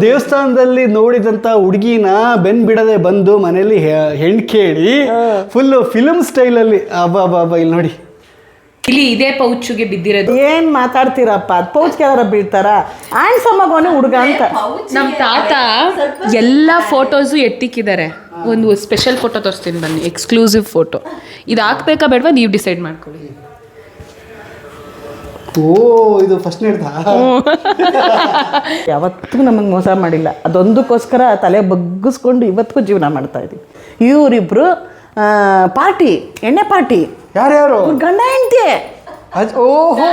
ದೇವಸ್ಥಾನದಲ್ಲಿ ನೋಡಿದಂಥ ಹುಡುಗಿನ ಬೆನ್ ಬಿಡದೆ ಬಂದು ಮನೇಲಿ ಹೆಣ್ಣು ಕೇಳಿ ಫುಲ್ಲು ಫಿಲ್ಮ್ ಸ್ಟೈಲಲ್ಲಿ ಅಬ್ಬಾ ಇಲ್ಲಿ ನೋಡಿ ಇಲ್ಲಿ ಇದೇ ಪೌಚ್ಗೆ ಬಿದ್ದಿರೋದು. ಏನ್ ಮಾತಾಡ್ತೀರಪ್ಪ, ಅದು ಪೌಚ್ಗೆ ಯಾರು ಬೀಳ್ತಾರ? ಆ್ಯಂಡ್ಸಮ್ ಆಗೋನೆ ಹುಡುಗ ಅಂತ. ನಮ್ಮ ತಾತ ಎಲ್ಲ ಫೋಟೋಸು ಎತ್ತಿಕ್ಕಿದ್ದಾರೆ. ಒಂದು ಸ್ಪೆಷಲ್ ಫೋಟೋ ತೋರಿಸ್ತೀನಿ ಬನ್ನಿ, ಎಕ್ಸ್ಕ್ಲೂಸಿವ್ ಫೋಟೋ. ಇದು ಹಾಕ್ಬೇಕಾ ಬೇಡವಾ ನೀವು ಡಿಸೈಡ್ ಮಾಡ್ಕೊಳ್ಳಿ. ಓ ಇದು ಫಸ್ಟ್ ನೀಡ್ದ ಯಾವತ್ತೂ ನಮಗೆ ಮೋಸ ಮಾಡಿಲ್ಲ. ಅದೊಂದಕ್ಕೋಸ್ಕರ ತಲೆ ಬಗ್ಗಿಸ್ಕೊಂಡು ಇವತ್ತಿಗೂ ಜೀವನ ಮಾಡ್ತಾ ಇದ್ದೀವಿ. ಇವರಿಬ್ರು ಪಾರ್ಟಿ, ಎಣ್ಣೆ ಪಾರ್ಟಿ. ಯಾರ್ಯಾರು? ಗಂಡ ಹೆಂಡತಿ ಓಹೋ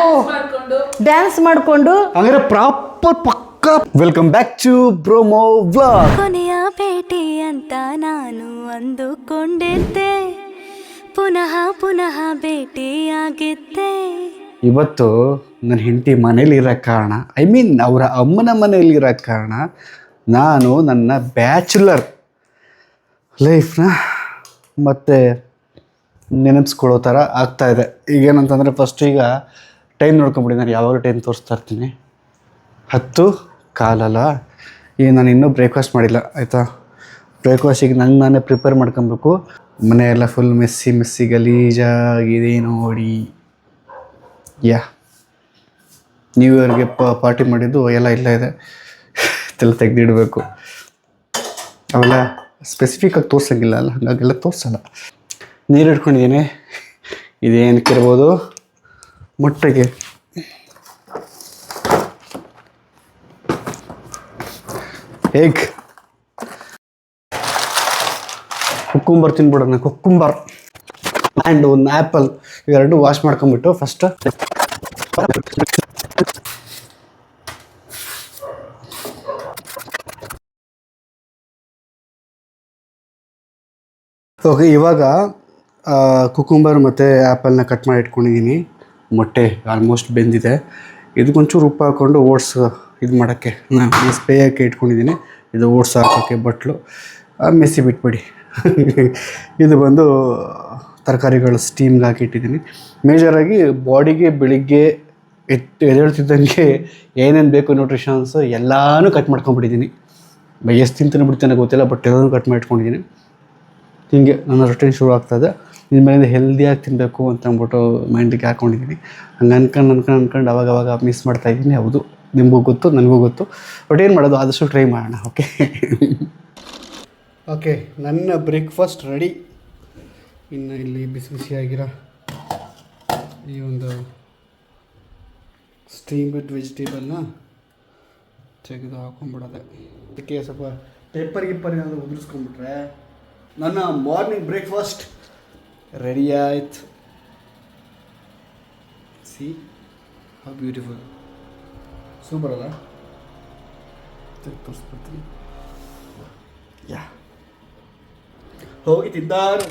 ಡ್ಯಾನ್ಸ್ ಮಾಡಿಕೊಂಡು. ಹಂಗಾರೆ ಪ್ರಾಪರ್ ಪಕ್ಕ. Welcome back to Bromo vlog. ಕೊನೆಯ ಭೇಟಿ ಅಂತ ನಾನು ಅಂದುಕೊಂಡಿದ್ದೆ, ಪುನಃ ಪುನಃ ಭೇಟಿಯಾಗಿದ್ದೆ. ಇವತ್ತು ನನ್ನ ಹೆಂಡತಿ ಮನೇಲಿ ಇರೋ ಕಾರಣ, ಐ ಮೀನ್ ಅವರ ಅಮ್ಮನ ಮನೇಲಿ ಇರೋ ಕಾರಣ, ನಾನು ನನ್ನ ಬ್ಯಾಚುಲರ್ ಲೈಫ್ನ ಮತ್ತೆ ನೆನಪಿಸ್ಕೊಳ್ಳೋ ಥರ ಆಗ್ತಾಯಿದೆ. ಈಗೇನಂತಂದರೆ ಫಸ್ಟ್ ಈಗ ಟೈಮ್ ನೋಡ್ಕೊಂಬಿಡಿ. ನಾನು ಯಾವಾಗ ಟೈಮ್ ತೋರಿಸ್ತಾ ಇರ್ತೀನಿ, 10:15 ಈಗ ನಾನು ಇನ್ನೂ ಬ್ರೇಕ್ಫಾಸ್ಟ್ ಮಾಡಿಲ್ಲ ಆಯಿತಾ. ಬ್ರೇಕ್ಫಾಸ್ಟಿಗೆ ನಾನೇ ಪ್ರಿಪೇರ್ ಮಾಡ್ಕೊಬೇಕು. ಮನೆಯೆಲ್ಲ ಫುಲ್ ಮೆಸ್ಸಿ ಗಲೀಜಾಗಿದೆ ನೋಡಿ. ನ್ಯೂ ಇಯರ್ಗೆ ಪಾರ್ಟಿ ಮಾಡಿದ್ದು ಎಲ್ಲ ಇಲ್ಲ ಇದೆ, ಎಲ್ಲ ತೆಗೆದಿಡಬೇಕು. ಅವೆಲ್ಲ ಸ್ಪೆಸಿಫಿಕ್ಕಾಗಿ ತೋರ್ಸೋಂಗಿಲ್ಲ ಅಲ್ಲ, ಹಾಗಾಗೆಲ್ಲ ತೋರಿಸಲ್ಲ. ನೀರು ಇಟ್ಕೊಂಡಿದ್ದೀನಿ. ಇದೇನಕ್ಕಿರ್ಬೋದು, ಮೊಟ್ಟೆಗೆ ಎಗ್, ಕುಕ್ಕುಂಬರ್ ತಿನ್ಬಿಡೋಣ. ಕುಕ್ಕುಂಬರ್ ಆ್ಯಂಡ್ ಒಂದು ಆ್ಯಪಲ್, ಇವೆರಡು ವಾಶ್ ಮಾಡ್ಕೊಂಬಿಟ್ಟು ಫಸ್ಟ್ ಓಕೆ. ಇವಾಗ ಕುಕುಂಬರ್ ಮತ್ತು ಆ್ಯಪಲ್ನ ಕಟ್ ಮಾಡಿ ಇಟ್ಕೊಂಡಿದ್ದೀನಿ. ಮೊಟ್ಟೆ ಆಲ್ಮೋಸ್ಟ್ ಬೆಂದಿದೆ. ಇದಕ್ಕೊಂಚೂರು ಉಪ್ಪು ಹಾಕ್ಕೊಂಡು ಓಟ್ಸ್ ಇದು ಮಾಡೋಕ್ಕೆ ನಾನು ಸ್ಪೇಯಕ್ಕೆ ಇಟ್ಕೊಂಡಿದ್ದೀನಿ. ಇದು ಓಟ್ಸ್ ಹಾಕೋಕ್ಕೆ ಬಟ್ಲು ಮೆಸ್ಸಿ ಬಿಟ್ಬಿಡಿ. ಇದು ಬಂದು ತರಕಾರಿಗಳು ಸ್ಟೀಮ್ಗೆ ಹಾಕಿಟ್ಟಿದ್ದೀನಿ. ಮೇಜರಾಗಿ ಬಾಡಿಗೆ ಬೆಳಿಗ್ಗೆ ಎದ್ದೇಳ್ತಿದ್ದಂಗೆ ಏನೇನು ಬೇಕು ನ್ಯೂಟ್ರಿಷನ್ಸು ಎಲ್ಲನೂ ಕಟ್ ಮಾಡ್ಕೊಂಡ್ಬಿಟ್ಟಿದ್ದೀನಿ. ಎಷ್ಟು ತಿಂತಾನೆ ಬಿಡ್ತಾನೆ ಗೊತ್ತಿಲ್ಲ, ಬಟ್ ಎಲ್ಲನೂ ಕಟ್ ಮಾಡಿ ಇಟ್ಕೊಂಡಿದ್ದೀನಿ. ಹೀಗೆ ನನ್ನ ರೊಟೀನ್ ಶುರು ಆಗ್ತದೆ. ಇನ್ಮೇಲಿಂದ ಹೆಲ್ದಿಯಾಗಿ ತಿನ್ನಬೇಕು ಅಂತ ಅಂದ್ಬಿಟ್ಟು ಮೈಂಡಿಗೆ ಹಾಕ್ಕೊಂಡಿದ್ದೀನಿ. ಹಂಗೆ ಅನ್ಕೊಂಡು ಅವಾಗ ಮಿಸ್ ಮಾಡ್ತಾಯಿದ್ದೀನಿ. ಹೌದು, ನಿಮಗೂ ಗೊತ್ತು, ನನಗೂ ಗೊತ್ತು. ಬಟ್ ಏನು ಮಾಡೋದು, ಆದಷ್ಟು ಟ್ರೈ ಮಾಡೋಣ. ಓಕೆ ನನ್ನ ಬ್ರೇಕ್ಫಾಸ್ಟ್ ರೆಡಿ. ಇನ್ನು ಇಲ್ಲಿ ಬಿಸಿಯಾಗಿರೋ ಈ ಒಂದು ಸ್ಟೀಮ್ಡ್ ವೆಜಿಟೇಬಲ್ನ ತೆಗೆದು ಹಾಕೊಂಡ್ಬಿಡೋದೆ. ಅದಕ್ಕೆ ಸ್ವಲ್ಪ ಪೇಪರ್ ಏನಾದರೂ ಉದುರಿಸ್ಕೊಂಡ್ಬಿಟ್ರೆ ನನ್ನ ಮಾರ್ನಿಂಗ್ ಬ್ರೇಕ್ಫಾಸ್ಟ್ ರೆಡಿ ಆಯ್ತು. ಸಿ ಹೌ ಬ್ಯೂಟಿಫುಲ್, ಸೂಪರ್ ಅಲ್ಲ? ತೋರಿಸ್ಬಿಡ್ತೀನಿ. ಹೋಗಿ ತಿಂದಾರು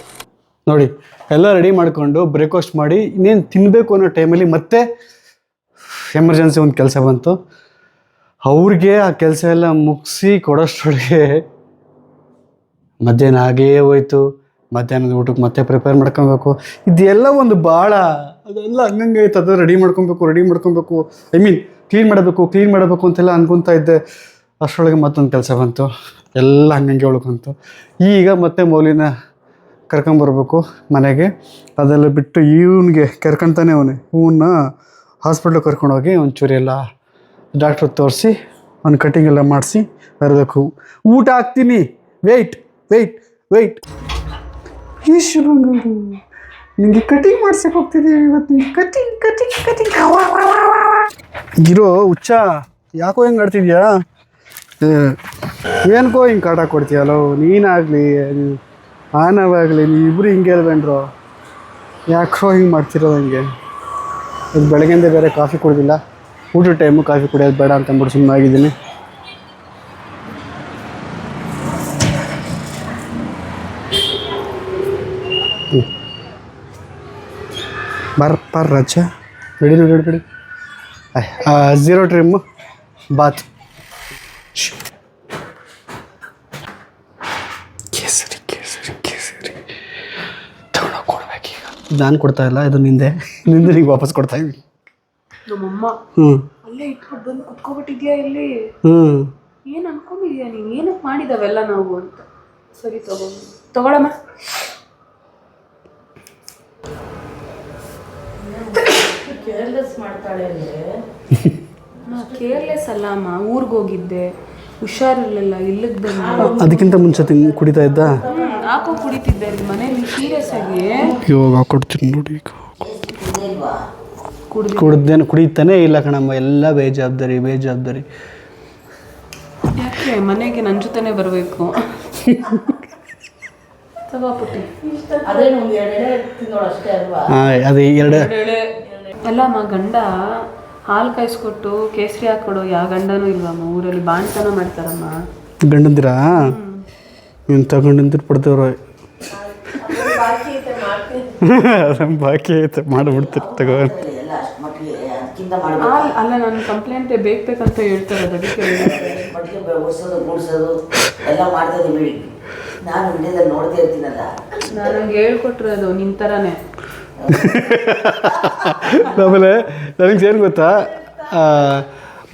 ನೋಡಿ. ಎಲ್ಲ ರೆಡಿ ಮಾಡಿಕೊಂಡು ಬ್ರೇಕ್ಫಾಸ್ಟ್ ಮಾಡಿ ಇನ್ನೇನು ತಿನ್ನಬೇಕು ಅನ್ನೋ ಟೈಮಲ್ಲಿ ಮತ್ತೆ ಎಮರ್ಜೆನ್ಸಿ ಒಂದು ಕೆಲಸ ಬಂತು. ಅವ್ರಿಗೆ ಆ ಕೆಲಸ ಎಲ್ಲ ಮುಗಿಸಿ ಕೊಡೋಷ್ಟೊಳಗೆ ಮಧ್ಯಾಹ್ನ ಆಗೇ ಹೋಯ್ತು. ಮಧ್ಯಾಹ್ನದ ಊಟಕ್ಕೆ ಮತ್ತೆ ಪ್ರಿಪೇರ್ ಮಾಡ್ಕೊಬೇಕು. ಇದೆಲ್ಲ ಒಂದು ಭಾಳ, ಅದೆಲ್ಲ ಹಂಗಂಗೆ ಆಯ್ತು. ಅದು ರೆಡಿ ಮಾಡ್ಕೊಬೇಕು, ಐ ಮೀನ್ ಕ್ಲೀನ್ ಮಾಡಬೇಕು ಅಂತೆಲ್ಲ ಅನ್ಕೊತಾ ಇದ್ದೆ. ಅಷ್ಟರೊಳಗೆ ಮತ್ತೊಂದು ಕೆಲಸ ಬಂತು. ಎಲ್ಲ ಹಂಗಂಗೆ ಉಳ್ಕೊಂತು. ಈಗ ಮತ್ತೆ ಮೌಲಿನ ಕರ್ಕೊಂಬರ್ಬೇಕು ಮನೆಗೆ. ಅದೆಲ್ಲ ಬಿಟ್ಟು ಇವನಿಗೆ ಕರ್ಕೊತಾನೆ ಇವನ್ನ ಹಾಸ್ಪಿಟ್ಲಿಗೆ ಕರ್ಕೊಂಡೋಗಿ ಒಂಚೂರು ಎಲ್ಲ ಡಾಕ್ಟ್ರಿಗೆ ತೋರಿಸಿ ಅವ್ನು ಕಟಿಂಗ್ ಎಲ್ಲ ಮಾಡಿಸಿ ಬರಬೇಕು. ಊಟ ಹಾಕ್ತೀನಿ. ವೆಯ್ಟ್ ಈಶ್ವರಂಗರು, ನಿಮಗೆ ಕಟಿಂಗ್ ಮಾಡ್ಸಕ್ಕೆ ಹೋಗ್ತಿದ್ದೀವಿ ಇವತ್ತು. ನಿಮಗೆ ಕಟಿಂಗ್ ಇರೋ ಹುಚ್ಚ, ಯಾಕೋ ಹೆಂಗೆ ಆಡ್ತಿದ್ಯಾ? ಏನಕ್ಕೋ ಹಿಂಗೆ ಕಾಟ ಕೊಡ್ತೀಯಲ್ಲೋ? ನೀನಾಗಲಿ ಆನವಾಗಲಿ ನೀವಿಬ್ಬರು ಹಿಂಗೆ ಹೇಳ್ಬೇಡ್ರೋ. ಯಾಕೋ ಹಿಂಗೆ ಮಾಡ್ತಿರೋದು ಹಂಗೆ? ಅದು ಬೆಳಗ್ಗೆಯಿಂದ ಬೇರೆ ಕಾಫಿ ಕುಡ್ದಿಲ್ಲ. ಊಟದ ಟೈಮು ಕಾಫಿ ಕುಡಿಯೋದು ಬೇಡ ಅಂತಂದ್ಬಿಟ್ಟು ಸುಮ್ಮನೆ ಆಗಿದ್ದೀನಿ. ಬರ್ಪಾರ ರಜ ಬಿಡಿ. 0 ಟ್ರಿಮ್ ಬಾತ್. ಕೇಸರಿ ತಗೊಂಡೋಗಿ ಕೊಡ್ಬೇಕೀಗ. ನಾನು ಕೊಡ್ತಾ ಇಲ್ಲ, ಇದು ನಿಂದೆ ನಿಂಗೆ ವಾಪಸ್ ಕೊಡ್ತಾ ಇದ್ದೀನಿ. ನಮ್ಮಮ್ಮ ಅಲ್ಲೇ ಇಟ್ಬಿಟ್ಟು ಬಂದು ಕುತ್ಕೊಬಿಟ್ಟಿದ್ಯಾ ಇಲ್ಲಿ? ಏನು ಅನ್ಕೊಂಡು ಮಾಡಿದವೆಲ್ಲ ನಾವು ಅಂತ. ಸರಿ ತಗೊಳಮ್ಮ. ಕೇರ್ಲೆಸ್ ಅಲ್ಲ ಅಮ್ಮ, ಊರಿಗೆ ಹೋಗಿದ್ದೆ, ಹುಷಾರಿರ್ಲಿಲ್ಲ, ಇಲ್ಲಿಗೆ ಬಂದೆ. ಅದಕ್ಕಿಂತ ಮುಂಚೆ ಕುಡಿತಾ ಇದ್ದ? ಹಾಕೋ ಕುಡಿತಿದ್ದೆ ಅಲ್ಲಿ ಮನೇಲಿ ಸೀರಿಯಸ್ ಆಗಿ. ಇವಾಗ ಹಾಕೊಡ್ತೀನಿ ನೋಡಿ. ಕುಡಿತಾನೆ ಇಲ್ಲ ಕಣಮ್ಮ, ಎಲ್ಲ ಬೇಜವಾಬ್ದಾರಿ. ಯಾಕೆ ಮನೆಗೆ ನನ್ನ ಜೊತೆನೇ ಬರಬೇಕು? ತಗೋಪುಟ್ಟಿ ಅದೇ ಎರಡು ಅಲ್ಲಮ್ಮ, ಗಂಡ ಹಾಲು ಕಾಯಿಸ್ಕೊಟ್ಟು ಕೇಸರಿ ಹಾಕೊಡು ಯಾವ ಗಂಡನೂ ಇಲ್ವಮ್ಮ ಊರಲ್ಲಿ, ಬಾಣ್ತನ ಮಾಡ್ತಾರಮ್ಮ ಗಂಡಂದಿರಾ. ಇಂಥ ಗಂಡಂದಿರು ಪಡ್ತೇವ್ರ. ಬಾಕಿ ಐತೆ ಮಾಡಿಬಿಡ್ತೀರಿ ತಗೋ. ಅಲ್ಲ ನಾನು ಕಂಪ್ಲೇಂಟ್ ಬೇಕಂತ ಹೇಳ್ತಾರೆ, ಅದಕ್ಕೆ ಎಲ್ಲ ಮಾಡ್ತದೆ ಬಿಡಿ. ನಾನು ವಿಡಿಯೋದಲ್ಲಿ ನೋಡ್ತಾ ಇರ್ತೀನಲ್ಲ, ನನಗೆ ಹೇಳ್ಕೊಟ್ರದು ನಿನ್ನ ಥರನೇ. ಆಮೇಲೆ ನನಗೆ ಏನು ಗೊತ್ತಾ,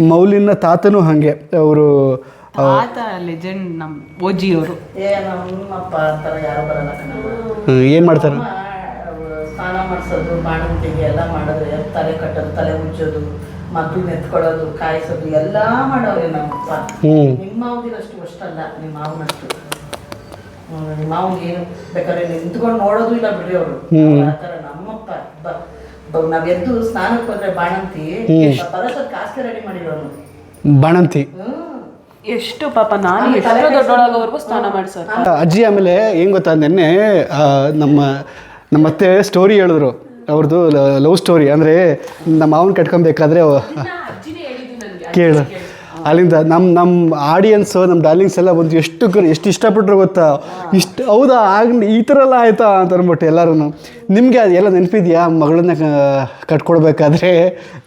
ಮೌಲಿನ ತಾತನೂ ಹಾಗೆ. ಅವರು ತಾತ ಲೆಜೆಂಡ್, ನಮ್ಮ ಓಜಿಯವರು. ನಮ್ಮಪ್ಪ ಅಂತಾರೆ, ಯಾರು ಬರಲ್ಲ ಕಣಮ್ಮ. ಏನು ಮಾಡ್ತಾರೆ? ಸ್ನಾನ ಮಾಡಿಸೋದು, ಬಾಣಂತಿಗೆ ಎಲ್ಲ ಮಾಡಿದ್ರೆ, ತಲೆ ಕಟ್ಟೋದು, ತಲೆ ಮುಚ್ಚೋದು, ಮಕ್ಕಳನ್ನ ಎತ್ಕೊಳ್ಳೋದು, ಕಾಯಿಸೋದು ಎಲ್ಲ ಮಾಡೋರೆ ನಮ್ಮಪ್ಪ. ನಿಮ್ಮ ಮಾವದಿರಷ್ಟು ಅಷ್ಟಲ್ಲ, ನಿಮ್ಮ ಮಾವನಷ್ಟು. ನಿಮ್ಮ ಮಾವನಿಗೆ ಏನು ಬೇಕಾದ್ರೆ ನಿಂತ್ಕೊಂಡು ನೋಡೋದು ಇಲ್ಲ ಬಿಡಿ ಅವರು. ಆ ಥರ ನಮ್ಮಪ್ಪ ನಾವ್ ಎದ್ದು ಸ್ನಾನಕ್ಕೆ ಹೋದ್ರೆ ಬಾಣಂತಿ ಬರೋಸೋದು ಕಾಸ್ಗೆ ರೆಡಿ ಮಾಡಿರೋನು ಬಾಣಂತಿ. ಎಷ್ಟು ಪಾಪ, ನಾನು ಎಷ್ಟು ದೊಡ್ಡೊಳಗೋವರೆಗೂ ಸ್ನಾನ ಮಾಡಿಸೋರು ಅಜ್ಜಿ. ಆಮೇಲೆ ಏನು ಗೊತ್ತಾ, ನೆನ್ನೆ ನಮ್ಮ ಅತ್ತೆ ಸ್ಟೋರಿ ಹೇಳಿದ್ರು, ಅವ್ರದ್ದು ಲವ್ ಸ್ಟೋರಿ. ಅಂದರೆ ನಮ್ಮ ಮಾವನ ಕಟ್ಕೊಬೇಕಾದ್ರೆ ಕೇಳು, ಅಲ್ಲಿಂದ ನಮ್ಮ ಆಡಿಯನ್ಸು, ನಮ್ಮ ಡಾರ್ಲಿಂಗ್ಸ್ ಎಲ್ಲ ಬಂದು ಎಷ್ಟು ಇಷ್ಟಪಟ್ಟರು ಗೊತ್ತಾ. ಹೌದಾ, ಈ ಥರ ಎಲ್ಲ ಆಯಿತಾ ಅಂತ ಅಂದ್ಬಿಟ್ಟು ಎಲ್ಲರೂ. ನಿಮಗೆ ಅದೆಲ್ಲ ನೆನಪಿದೆಯಾ? ಮಗಳನ್ನ ಕಟ್ಕೊಡ್ಬೇಕಾದ್ರೆ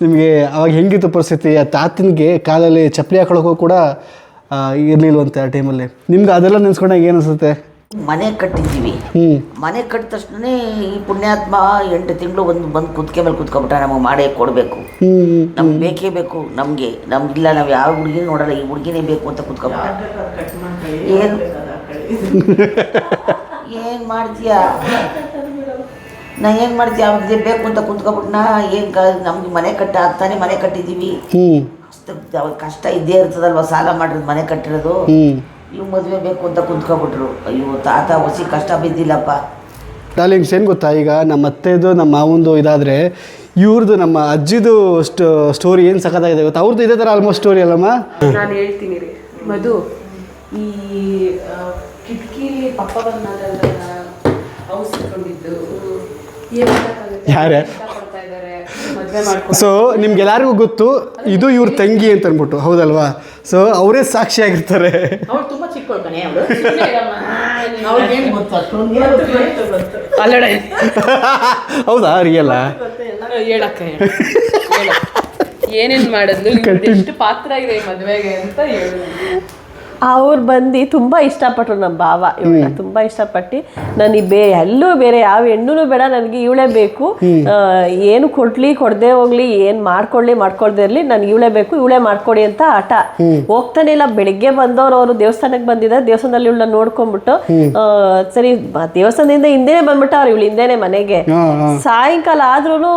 ನಿಮಗೆ ಅವಾಗ ಹೆಂಗಿತ್ತು ಪರಿಸ್ಥಿತಿ? ಆ ತಾತನಿಗೆ ಕಾಲಲ್ಲಿ ಚಪ್ಪಲಿ ಹಾಕೊಳ್ಳೋಕ್ಕೂ ಕೂಡ ಇರಲಿಲ್ವಂತೆ ಆ ಟೈಮಲ್ಲಿ. ನಿಮ್ಗೆ ಅದೆಲ್ಲ ನೆನೆಸ್ಕೊಂಡಾಗ ಏನು ಅನಿಸುತ್ತೆ? ಮನೆ ಕಟ್ಟಿದ್ದೀವಿ. ಮನೆ ಕಟ್ಟಿದ ತಕ್ಷಣ ಈ ಪುಣ್ಯಾತ್ಮ 8 ತಿಂಗಳು ಬಂದು ಕುತ್ಕೆ ಮೇಲೆ ಕುತ್ಕೊಬಿಟ್ಟ. ನಮಗೆ ಮಾಡೇ ಕೊಡಬೇಕು, ನಮ್ಗೆ ಬೇಕೇ ಬೇಕು, ನಮ್ಗಿಲ್ಲ, ನಾವು ಯಾವ ಹುಡುಗಿನ ನೋಡಲ್ಲ, ಈ ಹುಡುಗಿನೇ ಬೇಕು ಅಂತ ಕುತ್ಕೊಬಿಟ್ಟ. ಏನು ಮಾಡ್ತೀಯಾ ಅವ್ರಿಗೆ ಬೇಕು ಅಂತ ಕುತ್ಕೊಬಿಟ್ನಾ. ನಮ್ಗೆ ಮನೆ ಆಗ್ತಾನೆ ಮನೆ ಕಟ್ಟಿದ್ದೀವಿ. ಅವಾಗ ಕಷ್ಟ ಇದ್ದೇ ಇರ್ತದಲ್ವ, ಸಾಲ ಮಾಡಿರೋದು ಮನೆ ಕಟ್ಟಿರೋದು. ಇವು ಮದುವೆ ಬೇಕು ಅಂತ ಕುಂತ್ಕೊಬಿಟ್ರು. ಅಯ್ಯೋ ತಾತ ಹೊಸಿ ಕಷ್ಟ ಬಿದ್ದಿಲ್ಲಪ್ಪ. ಡಾರ್ಲಿಂಗ್ಸ್, ಏನು ಗೊತ್ತಾ, ಈಗ ನಮ್ಮ ಅತ್ತೆದು ನಮ್ಮ ಮಾವಂದು ಇದಾದರೆ, ಇವ್ರದ್ದು ನಮ್ಮ ಅಜ್ಜಿದು ಸ್ಟೋರಿ ಏನು ಸಖತ್ತಾಗಿದೆ ಗೊತ್ತಾ. ಅವ್ರದ್ದು ಇದೇ ಥರ ಆಲ್ಮೋಸ್ಟ್ ಸ್ಟೋರಿ ಅಲ್ಲಮ್ಮ. ನಾನು ಹೇಳ್ತೀನಿ ರೀ ಮಧು, ಈ ಕಿಟಕಿಲಿ ಪಪ್ಪ ಬಂದಾಗ ಔಸ್ ಇಟ್ಕೊಂಡಿದ್ದು ಯಾರೇ ಸೊ ನಿಮ್ಗೆಲ್ಲರಿಗೂ ಗೊತ್ತು, ಇದು ಇವ್ರ ತಂಗಿ ಅಂತ ಅಂದ್ಬಿಟ್ಟು, ಹೌದಲ್ವಾ? ಸೊ ಅವರೇ ಸಾಕ್ಷಿಯಾಗಿರ್ತಾರೆ. ಅವ್ರು ತುಂಬ ಚಿಕ್ಕವಳ್ಕಣೆ ಅವಳು. ಹೌದಾ, ರಿಯಲ್ಲ? ಹೇಳಕ್ಕ ಏನೇನು ಮಾಡಿದ್ಲು, ಎಷ್ಟು ಪಾತ್ರ ಇದೆ ಮದುವೆಗೆ ಅಂತ ಹೇಳಿ. ಅವ್ರು ಬಂದು ತುಂಬ ಇಷ್ಟಪಟ್ಟರು ನಮ್ಮ ಭಾವ. ಇವಳ ತುಂಬ ಇಷ್ಟಪಟ್ಟು, ನನಗೆ ಎಲ್ಲೂ ಬೇರೆ ಯಾವ ಹೆಣ್ಣು ಬೇಡ, ನನಗೆ ಇವಳೇ ಬೇಕು, ಏನು ಕೊಡದೆ ಹೋಗ್ಲಿ, ಏನು ಮಾಡ್ಕೊಳ್ದೇ ಇರಲಿ, ನನಗೆ ಇವಳೇ ಬೇಕು, ಇವಳೇ ಮಾಡ್ಕೊಡಿ ಅಂತ ಹಠ. ಹೋಗ್ತಾನೆ ಇಲ್ಲ. ಬೆಳಿಗ್ಗೆ ಬಂದವ್ರು, ಅವರು ದೇವಸ್ಥಾನಕ್ಕೆ ಬಂದಿದ್ದಾರೆ, ದೇವಸ್ಥಾನದಲ್ಲಿ ಇವಳನ್ನ ನೋಡ್ಕೊಂಡ್ಬಿಟ್ಟು ಸರಿ ದೇವಸ್ಥಾನದಿಂದ ಹಿಂದೆನೇ ಬಂದ್ಬಿಟ್ಟು ಅವ್ರು ಇವಳು ಹಿಂದೆನೆ ಮನೆಗೆ. ಸಾಯಂಕಾಲ ಆದ್ರೂ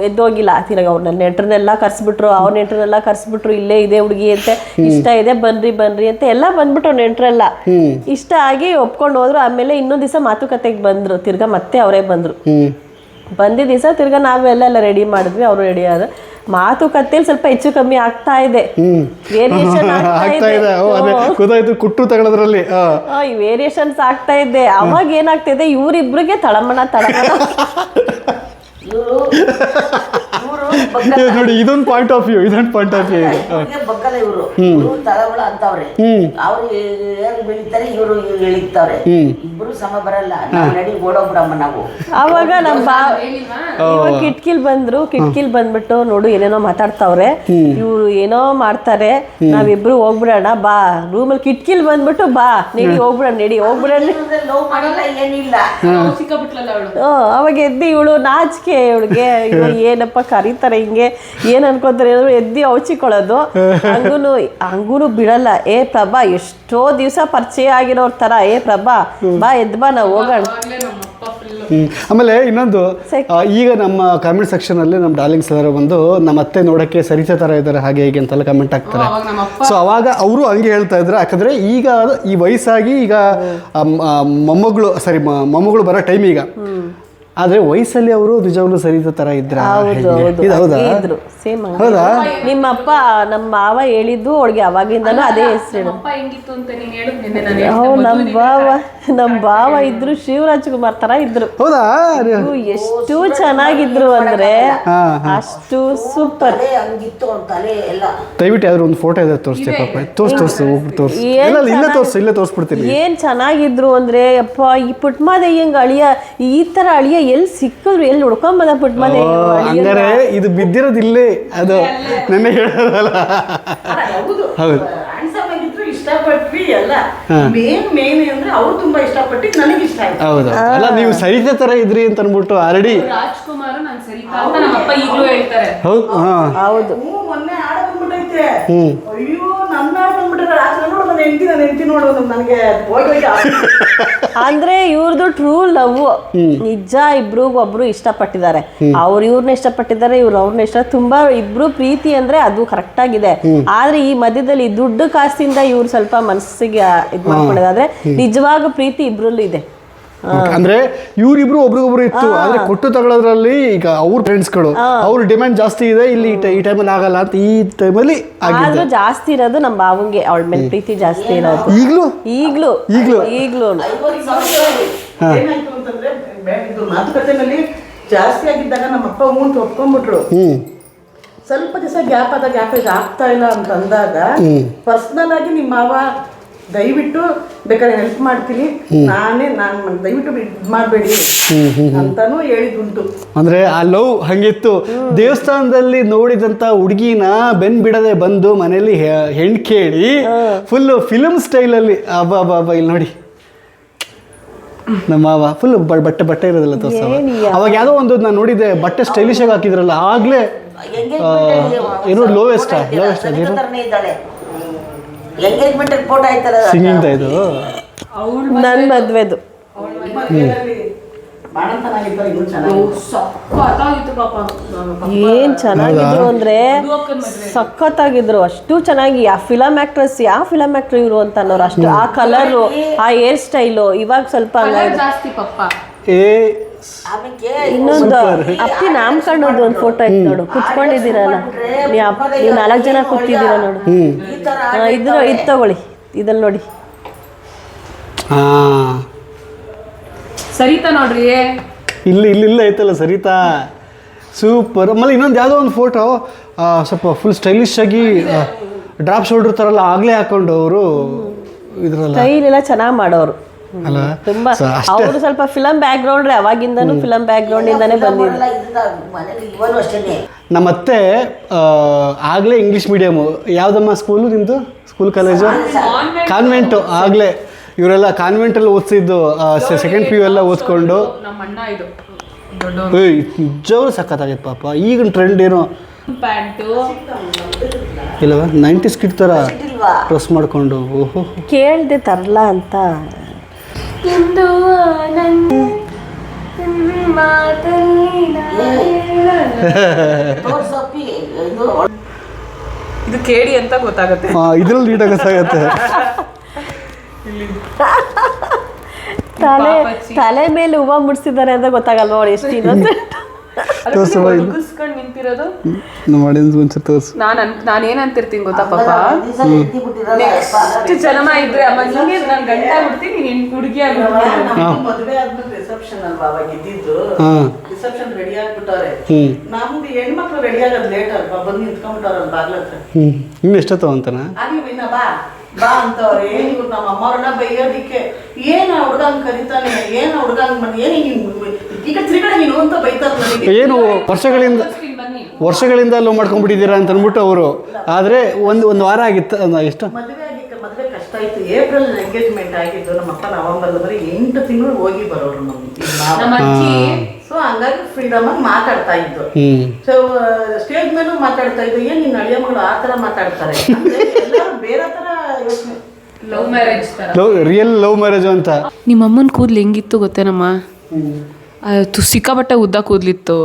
ಎದ್ದೋಗಿಲ್ಲ. ತಿರ್ಗ ಅವ್ರು ನನ್ನ ನೆಂಟ್ರನ್ನೆಲ್ಲ ಕರ್ಸ್ಬಿಟ್ರು, ಅವ್ರ ನೆಂಟ್ರನ್ನೆಲ್ಲ ಕರ್ಸ್ಬಿಟ್ರು, ಇಲ್ಲೇ ಇದೆ ಹುಡುಗಿ ಅಂತೆ, ಇಷ್ಟ ಇದೆ ಬನ್ರಿ ಅಂತ ಎಲ್ಲ ಬಂದ್ಬಿಟ್ಟು ನೆಂಟ್ರೆಲ್ಲ ಇಷ್ಟ ಆಗಿ ಒಪ್ಕೊಂಡು ಹೋದ್ರು. ಆಮೇಲೆ ಇನ್ನೊಂದ್ ದಿವಸ ಮಾತುಕತೆಗೆ ಬಂದ್ರು, ತಿರ್ಗಾ ಮತ್ತೆ ಅವರೇ ಬಂದ್ರು. ಬಂದಿದ್ದ ದಿವಸ ತಿರ್ಗಾ ನಾವೆಲ್ಲ ರೆಡಿ ಮಾಡಿದ್ವಿ, ಅವರು ರೆಡಿ ಆದ. ಮಾತುಕತೆಯಲ್ಲಿ ಸ್ವಲ್ಪ ಹೆಚ್ಚು ಕಮ್ಮಿ ಆಗ್ತಾ ಇದೆ, ವೇರಿಯೇಷನ್ ಗೊತ್ತಾಯ್ತು, ಕುಟ್ಟು ತಗೊಳ್ಳೋದ್ರಲ್ಲಿ ವೇರಿಯೇಷನ್ಸ್ ಆಗ್ತಾ ಇದೆ. ಅವಾಗ ಏನಾಗ್ತಿದೆ, ಇವರಿಬ್ರಿಗೆ ತಳಮಣ ನೋಡಿ, ಇದೊಂದು ಪಾಯಿಂಟ್ ಆಫ್ ವ್ಯೂ. ಬಗ್ಗಲ್ಲ ಇವರು ತಳಗಳ ಅಂತವ್ರೆ. ಅವ್ರು ಬೆಳಿತಾರೆ, ಇವರು ಎಳಿತಾರೆ. ಇಬ್ರು ಸಮ ಬರಲ್ಲ. ನಡಿ ಓಡೋಗ್ಬಿಡಮ್ಮ ನಾವು. ಅವಾಗ ನಮ್ಮ ಇವಾಗ ಕಿಟ್ಕಿಲ್ ಬಂದ್ಬಿಟ್ಟು ನೋಡು ಏನೇನೋ ಮಾತಾಡ್ತಾವ್ರೆ, ಇವ್ರು ಏನೋ ಮಾಡ್ತಾರೆ, ನಾವಿಬ್ರು ಹೋಗ್ಬಿಡೋಣ ಬಾ. ರೂಮಲ್ಲಿ ಕಿಟ್ಕಿಲ್ ಬಂದ್ಬಿಟ್ಟು ಬಾ, ಹೋಗ್ಬಿಡೋಣ. ಏನಿಲ್ಲ. ಅವಾಗ ಎದ್ದು ಇವಳು ನಾಚಿಕೆ, ಇವಳಿಗೆ ಏನಪ್ಪ ಕರೀತಾರೆ ಹಿಂಗೆ ಏನು ಅನ್ಕೋತಾರೆ ಏನಾದ್ರು ಎದ್ದು ಔಚಿಕೊಳ್ಳೋದು. ಹಂಗೂ ಬಿಡಲ್ಲ. ಏ ಪ್ರಭಾ ಎಷ್ಟೋ ದಿವಸ ಪರಿಚಯ ಆಗಿರೋರ್ ಥರ, ಏ ಪ್ರಭಾ ಬಾ ಎದ್ದು ಬಾ ನಾವು ಹೋಗೋಣ. ಆಮೇಲೆ ಇನ್ನೊಂದು ಈಗ ನಮ್ಮ ಕಾಮೆಂಟ್ ಸೆಕ್ಷನಲ್ಲಿ ನಮ್ಮ ಡಾರ್ಲಿಂಗ್ಸ್ ಎಲ್ಲರೂ ಬಂದು ನಮ್ಮ ಅತ್ತೆ ನೋಡೋಕ್ಕೆ ಸರಿತಾ ಥರ ಇದ್ದಾರೆ ಹಾಗೆ ಹೀಗೆ ಅಂತೆಲ್ಲ ಕಮೆಂಟ್ ಹಾಕ್ತಾರೆ. ಸೊ ಅವಾಗ ಅವರು ಹಂಗೆ ಹೇಳ್ತಾ ಇದ್ರು. ಯಾಕಂದರೆ ಈಗ ಈ ವಯಸ್ಸಾಗಿ ಈಗ ಮೊಮ್ಮಗಳು ಬರೋ ಟೈಮ್ ಈಗ. ಆದರೆ ವಯಸ್ಸಲ್ಲಿ ಅವರು ನಿಜವಾಗ್ಲೂ ಸರಿತಾ ಥರ ಇದ್ರ? ಇದ್ರು ಸೇಮ್. ಹೌದಾ? ನಿಮ್ಮ ಅಪ್ಪ ನಮ್ಮ ಮಾವ ಹೇಳಿದ್ದು ಅವಳಿಗೆ ಅವಾಗಿಂದನೂ ಅದೇ ಹೆಸರು. ನಮ್ಮ ಭಾವ ಇದ್ರು ಶಿವರಾಜ್ಕುಮಾರ್ ತರ ಇದ್ರು. ಹೌದಾ? ಎಷ್ಟು ಚೆನ್ನಾಗಿದ್ರು ಅಂದ್ರೆ ಅಷ್ಟು ಸೂಪರ್. ದಯವಿಟ್ಟು ಯಾವ್ದಾದ್ರು ಒಂದು ಫೋಟೋ ಇದೆ ತೋರಿಸ್ತೀವಿ ಪಾಪ. ತೋರಿಸ್ಬಿಡ್ತೀನಿ. ಏನ್ ಚೆನ್ನಾಗಿದ್ರು ಅಂದ್ರೆ ಅಪ್ಪ ಈ ಪುಟ್ಮಾದೇವಿಯಂಗ ಅಳಿಯ ಈ ತರ ಅಳಿಯ ಎಲ್ಲಿ ಸಿಕ್ಕಿದ್ರು, ಎಲ್ಲಿ ಹುಡ್ಕೊಂಬಂದ ಪುಟ್ಮಾದೇವಿ. ಹಂಗಾರೆ ಇದು ಬಿದ್ದಿರೋದಿಲ್ಲೇ, ಅದು ನೆನ್ನೆ ಹೇಳೋದಲ್ಲ. ಹೌದು, ಇಷ್ಟಪಟ್ವಿ ಎಲ್ಲ. ಮೇನ್ ಅಂದ್ರೆ ಅವ್ರು ತುಂಬಾ ಇಷ್ಟಪಟ್ಟು ನನಗೆ ಇಷ್ಟ ಆಯ್ತು. ಹೌದು. ಅಲ್ಲ ನೀವು ಸರಿತಾ ತರ ಇದ್ರಿ ಅಂತ ಅನ್ಬಿಟ್ಟು ಆಲ್ರೆಡಿ ರಾಜ್ಕುಮಾರ್ ನಾನು ಸರಿತಾ ಅಂತ ನಮ್ಮಪ್ಪ ಈಗಲೂ ಹೇಳ್ತಾರೆ. ಹೌದು. ಮೊನ್ನೆ ಆಡ ಬಂದ್ಬಿಟ್ಟೈತೆ. ಅಯ್ಯೋ ನನ್ನ ಆಡ ಬಂದ್ಬಿಟ್ರೆ ರಾತ್ರಿ ನೋಡು ನನ್ನ ಹೆಂಡತಿ ನೋಡೋದು ನನಗೆ ಅಂದ್ರೆ ಇವ್ರದ್ದು ಟ್ರೂ ಲವ್. ನಿಜ ಇಬ್ರಿಗೊಬ್ರು ಇಷ್ಟಪಟ್ಟಿದ್ದಾರೆ. ಅವ್ರು ಇವ್ರನ್ನ ಇಷ್ಟಪಟ್ಟಿದ್ದಾರೆ, ಇವ್ರು ಅವ್ರನ್ನ ಇಷ್ಟ. ತುಂಬಾ ಇಬ್ರು ಪ್ರೀತಿ ಅಂದ್ರೆ ಅದು ಕರೆಕ್ಟ್ ಆಗಿದೆ. ಆದ್ರೆ ಈ ಮಧ್ಯದಲ್ಲಿ ದುಡ್ಡು ಕಾಸಿಂದ ಇವ್ರು ಸ್ವಲ್ಪ ಮನಸ್ಸಿಗೆ ಇದ್ ಮಾಡ್ಕೊಂಡಿದ್ದಾರೆ. ನಿಜವಾಗ ಪ್ರೀತಿ ಇಬ್ರಲ್ಲೂ ಇದೆ. ಅಂದ್ರೆ ಇವರಿಬ್ರು ಒಬ್ರಿಗೊಬ್ರು ಇತ್ತು. ಆದ್ರೆ ಕೊಟ್ಟು ತಗೊಳ್ಳೋದ್ರಲ್ಲಿ ಈಗ ಅವ್ರ ಫ್ರೆಂಡ್ಸ್ಗಳು ಅವ್ರ ಡಿಮ್ಯಾಂಡ್ ಜಾಸ್ತಿ ಇದೆ, ಇಲ್ಲಿ ಈ ಟೈಮಲ್ಲಿ ಆಗಲ್ಲ ಅಂತ ಈ ಟೈಮಲ್ಲಿ ಆದ್ರೂ ಜಾಸ್ತಿ ಇರೋದು ನಮ್ಮ ಬಾವಂಗೆ ಅವಳ ಮೇಲೆ ಪ್ರೀತಿ ಜಾಸ್ತಿ ಇರೋದು. ಈಗ್ಲೂ ಏನಾಯ್ತು ಅಂತಂದ್ರೆ ಇದು ಮಾತುಕತೆನಲ್ಲಿ ಜಾಸ್ತಿ ಆಗಿದ್ದಾಗ ನಮ್ಮ ಅಪ್ಪ ಮುಂದೆ ಒಪ್ಕೊಂಡ್ಬಿಟ್ರು. ಸ್ವಲ್ಪ ದಿವಸ ಗ್ಯಾಪ್ ಇದು ಆಗ್ತಾ ಇಲ್ಲ ಅಂತ ಅಂದಾಗ ಪರ್ಸನಲ್ ಆಗಿ ನಿಮ್ಮ ಮಾವ ದಯವಿಟ್ಟು ಬೇಕಾದ್ರೆ ಹೆಲ್ಪ್ ಮಾಡ್ತೀನಿ, ನಾನು ದಯವಿಟ್ಟು ಇದು ಮಾಡಬೇಡಿ ಅಂತಾನು ಹೇಳಿದುಂಟು. ಅಂದ್ರೆ ಆ ಲವ್ ಹಂಗಿತ್ತು. ದೇವಸ್ಥಾನದಲ್ಲಿ ನೋಡಿದಂತ ಹುಡುಗಿನ ಬೆನ್ ಬಿಡದೆ ಬಂದು ಮನೆಯಲ್ಲಿ ಹೆಣ್ ಕೇಳಿ ಫುಲ್ ಫಿಲ್ಮ್ ಸ್ಟೈಲಲ್ಲಿ ಅಬ್ಬಾ ಇಲ್ಲಿ ನೋಡಿ ನಮ್ಮ ಮಾವ ಫುಲ್ ಬಟ್ಟೆ ಇರೋದಿಲ್ಲ ತೋರ್ಸ. ಅವಾಗ ಯಾವುದೋ ಒಂದು ನಾನು ನೋಡಿದ್ದೆ, ಬಟ್ಟೆ ಸ್ಟೈಲಿಶ್ ಆಗಿ ಹಾಕಿದ್ರಲ್ಲ ಆಗ್ಲೇ ಏನೋ ಲೋವೆಸ್ಟ್ ಸಿಂಗಿಂಗ್ ಇದು ನನ್ನ ಮದ್ವೆದು. ಏನ್ ಚೆನ್ನಾಗಿದ್ರು ಅಂದ್ರೆ ಸಖತ್ತಾಗಿದ್ರು. ಅಷ್ಟು ಚೆನ್ನಾಗಿ ಆ ಫಿಲಮ್ ಆಕ್ಟ್ರೆಸ್, ಯಾವ ಫಿಲಮ್ ಆಕ್ಟರ್ ಇವರು ಅಂತ ಅನ್ನೋರು ಅಷ್ಟು. ಆ ಕಲರು, ಆ ಹೇರ್ ಸ್ಟೈಲು ಇವಾಗ ಸ್ವಲ್ಪ ಇನ್ನೊಂದು ಅಪ್ಪಿ ನಾಮಕರಣದ್ದು ಒಂದು ಫೋಟೋ ಇತ್ತು ನೋಡು, ಕುತ್ಕೊಂಡಿದ್ದೀರಲ್ಲ ನೀವು 4 ಜನ ಕೂತಿದ್ದೀರ ನೋಡು. ಇದು ತಗೊಳ್ಳಿ, ಇದಲ್ಲಿ ನೋಡಿ ಸರಿತಾ ನೋಡ್ರಿ, ಇಲ್ಲಿ ಐತಲ್ಲ ಸರಿತಾ, ಸೂಪರ್. ಆಮೇಲೆ ಇನ್ನೊಂದು ಯಾವುದೋ ಒಂದು ಫೋಟೋ ಸ್ವಲ್ಪ ಫುಲ್ ಸ್ಟೈಲಿಶ್ ಆಗಿ ಡ್ರಾಪ್ ಶೋಲ್ಡರ್ ಥರಲ್ಲ ಆಗಲೇ ಹಾಕೊಂಡು ಅವರು ಇದ್ರಲ್ಲ ಸ್ಟೈಲ್ ಎಲ್ಲ ಚೆನ್ನಾಗಿ ಮಾಡೋರು. ತುಂಬಾ ಅವರು ಸ್ವಲ್ಪ ಫಿಲಂ ಬ್ಯಾಕ್ ಗ್ರೌಂಡ್, ಅವಾಗಿಂದನೂ ಫಿಲಂ ಬ್ಯಾಕ್ ಗ್ರೌಂಡ್ ಇಂದಾನೆ ಬಂದಿದ್ದು. ನಮ್ಮ ಅತ್ತೆ ಆಗಲೇ ಇಂಗ್ಲೀಷ್ ಮೀಡಿಯಮು. ಯಾವುದಮ್ಮ ಸ್ಕೂಲು ನಿಮ್ಮದು? School college convent. ಆಗಲೇ ಇವರೆಲ್ಲ ಕಾನ್ವೆಂಟಲ್ಲಿ ಓದಿಸಿದ್ದು, ಸೆಕೆಂಡ್ PU ಎಲ್ಲ ಓದ್ಕೊಂಡು. ನಿಜವಾಗ್ಲೂ ಸಖತ್ತಾಗೈತೆ ಪಾಪ. ಈಗಿನ ಟ್ರೆಂಡ್ ಏನೋ ಇಲ್ಲವ 90s ಕಿಡ್ ಥರ ಡ್ರೆಸ್ ಮಾಡಿಕೊಂಡು. ಓಹೋ ಕೇಳ್ದೆ ತರಲ್ಲ ಅಂತ. ಇದು ಕೇಳಿ ಅಂತ ಗೊತ್ತಾಗುತ್ತೆ. ಇದ್ರಲ್ಲಿ ನೀಟಾಗಿ ಗೊತ್ತಾಗತ್ತೆ. ತಲೆ ಮೇಲೆ ಹೂವ ಮುಡ್ಸಿದ್ದಾರೆ ಅಂತ ಗೊತ್ತಾಗಲ್ವ ಅವಳು ಎಷ್ಟು ಇನ್ನೊಂದು ನಿಂತಿರೋದು. ನಾನು ಏನಂತಿರ್ತೀನಿ ಗೊತ್ತಾ ಪಾಪ, ನೆಕ್ಸ್ಟ್ ಜನ್ಮ ಇದ್ರೆ ಅಮ್ಮ ನಿಂಗೆ ನಾನು ಗಂಡ ಆಗ್ಬಿಡ್ತೀನಿ, ನೀನ್ ಹುಡುಗಿ ಆಗ್ಬಿಡ್ತೀನಿ. ಮದುವೆ ಆದ್ಮೇಲೆ ರಿಸೆಪ್ಷನ್ ಅಲ್ವಾ ಅವಾಗ ಇದ್ದಿದ್ದು. ರಿಸೆಪ್ಷನ್ ರೆಡಿ ಆಗ್ಬಿಟ್ಟವ್ರೆ. ನಮ್ದು ಹೆಣ್ಮಕ್ಳು ರೆಡಿ ಆಗೋದು ಲೇಟ್ ಅಲ್ವಾ, ಬಂದು ನಿಂತ್ಕೊಂಡ್ಬಿಟ್ಟವ್ರಲ್ಲ ಬಾಗ್ಲ ಹತ್ರ. ಇನ್ನು ಎಷ್ಟೊತ್ತು ಅಂತಾನ ಆಗ್ಲಿ ಬಾ ಅಂತವ್ರೆ. ಇವ್ರು ನಮ್ಮ ಅಮ್ಮವ್ರನ್ನ ಬೈಯೋದಿಕ್ಕೆ, ಏನ್ ಹುಡುಗಂಗ್ ಕರಿತಾನೆ, ಏನ್ ಹುಡುಗಂಗ್ ಮಾಡಿ, ಏನ್ ಈಗ ತಿರುಗಡೆ ನೀನು ಅಂತ ಬೈತಾರ. ಏನು ವರ್ಷಗಳಿಂದ ಲವ್ ಮಾಡ್ಕೊಂಡ್ಬಿಟ್ಟಿದ್ದೀರಾ ಅಂತ ಅಂದ್ಬಿಟ್ಟು ಅವರು. ಆದರೆ ಒಂದು ವಾರ ಆಗಿತ್ತು ಎಷ್ಟು ಮದುವೆ ಕಷ್ಟ ಆಯ್ತು. ಏಪ್ರಿಲ್ ಎಂಗೇಜ್ಮೆಂಟ್ ಆಗಿದ್ದು. ನಮ್ಮ ಅಪ್ಪ ನವೆಂಬರ್ ಬರೀ 8 ತಿಂಗಳು ಹೋಗಿ ಬರೋರು. ನಮ್ಮ ಅಜ್ಜಿ ಸೊ ಹಂಗಾಗಿ ಫ್ರೀಡಮ್ ಆಗಿ ಮಾತಾಡ್ತಾ ಇದ್ದು. ಸೊ ಸ್ಟೇಜ್ ಮೇಲೂ ಮಾತಾಡ್ತಾ ಇದ್ದು. ಏನ್ ನಿನ್ನ ಅಳಿಯ ಮಗಳು ಆ ಥರ ಮಾತಾಡ್ತಾರೆ, ಎಲ್ಲರೂ ಬೇರೆ ಥರ ಯೋಚನೆ. ಲವ್ ಮ್ಯಾರೇಜ್ ತರ, ರಿಯಲ್ ಲವ್ ಮ್ಯಾರೇಜ್ ಅಂತ. ನಿಮ್ಮ ಅಮ್ಮನ ಕೂದಲು ಹೆಂಗಿತ್ತು ಗೊತ್ತೇನಮ್ಮ? ಸಿಕ್ಕಾಪಟ್ಟೆ ಉದ್ದ ಕೂದ್ಲಿತ್ತು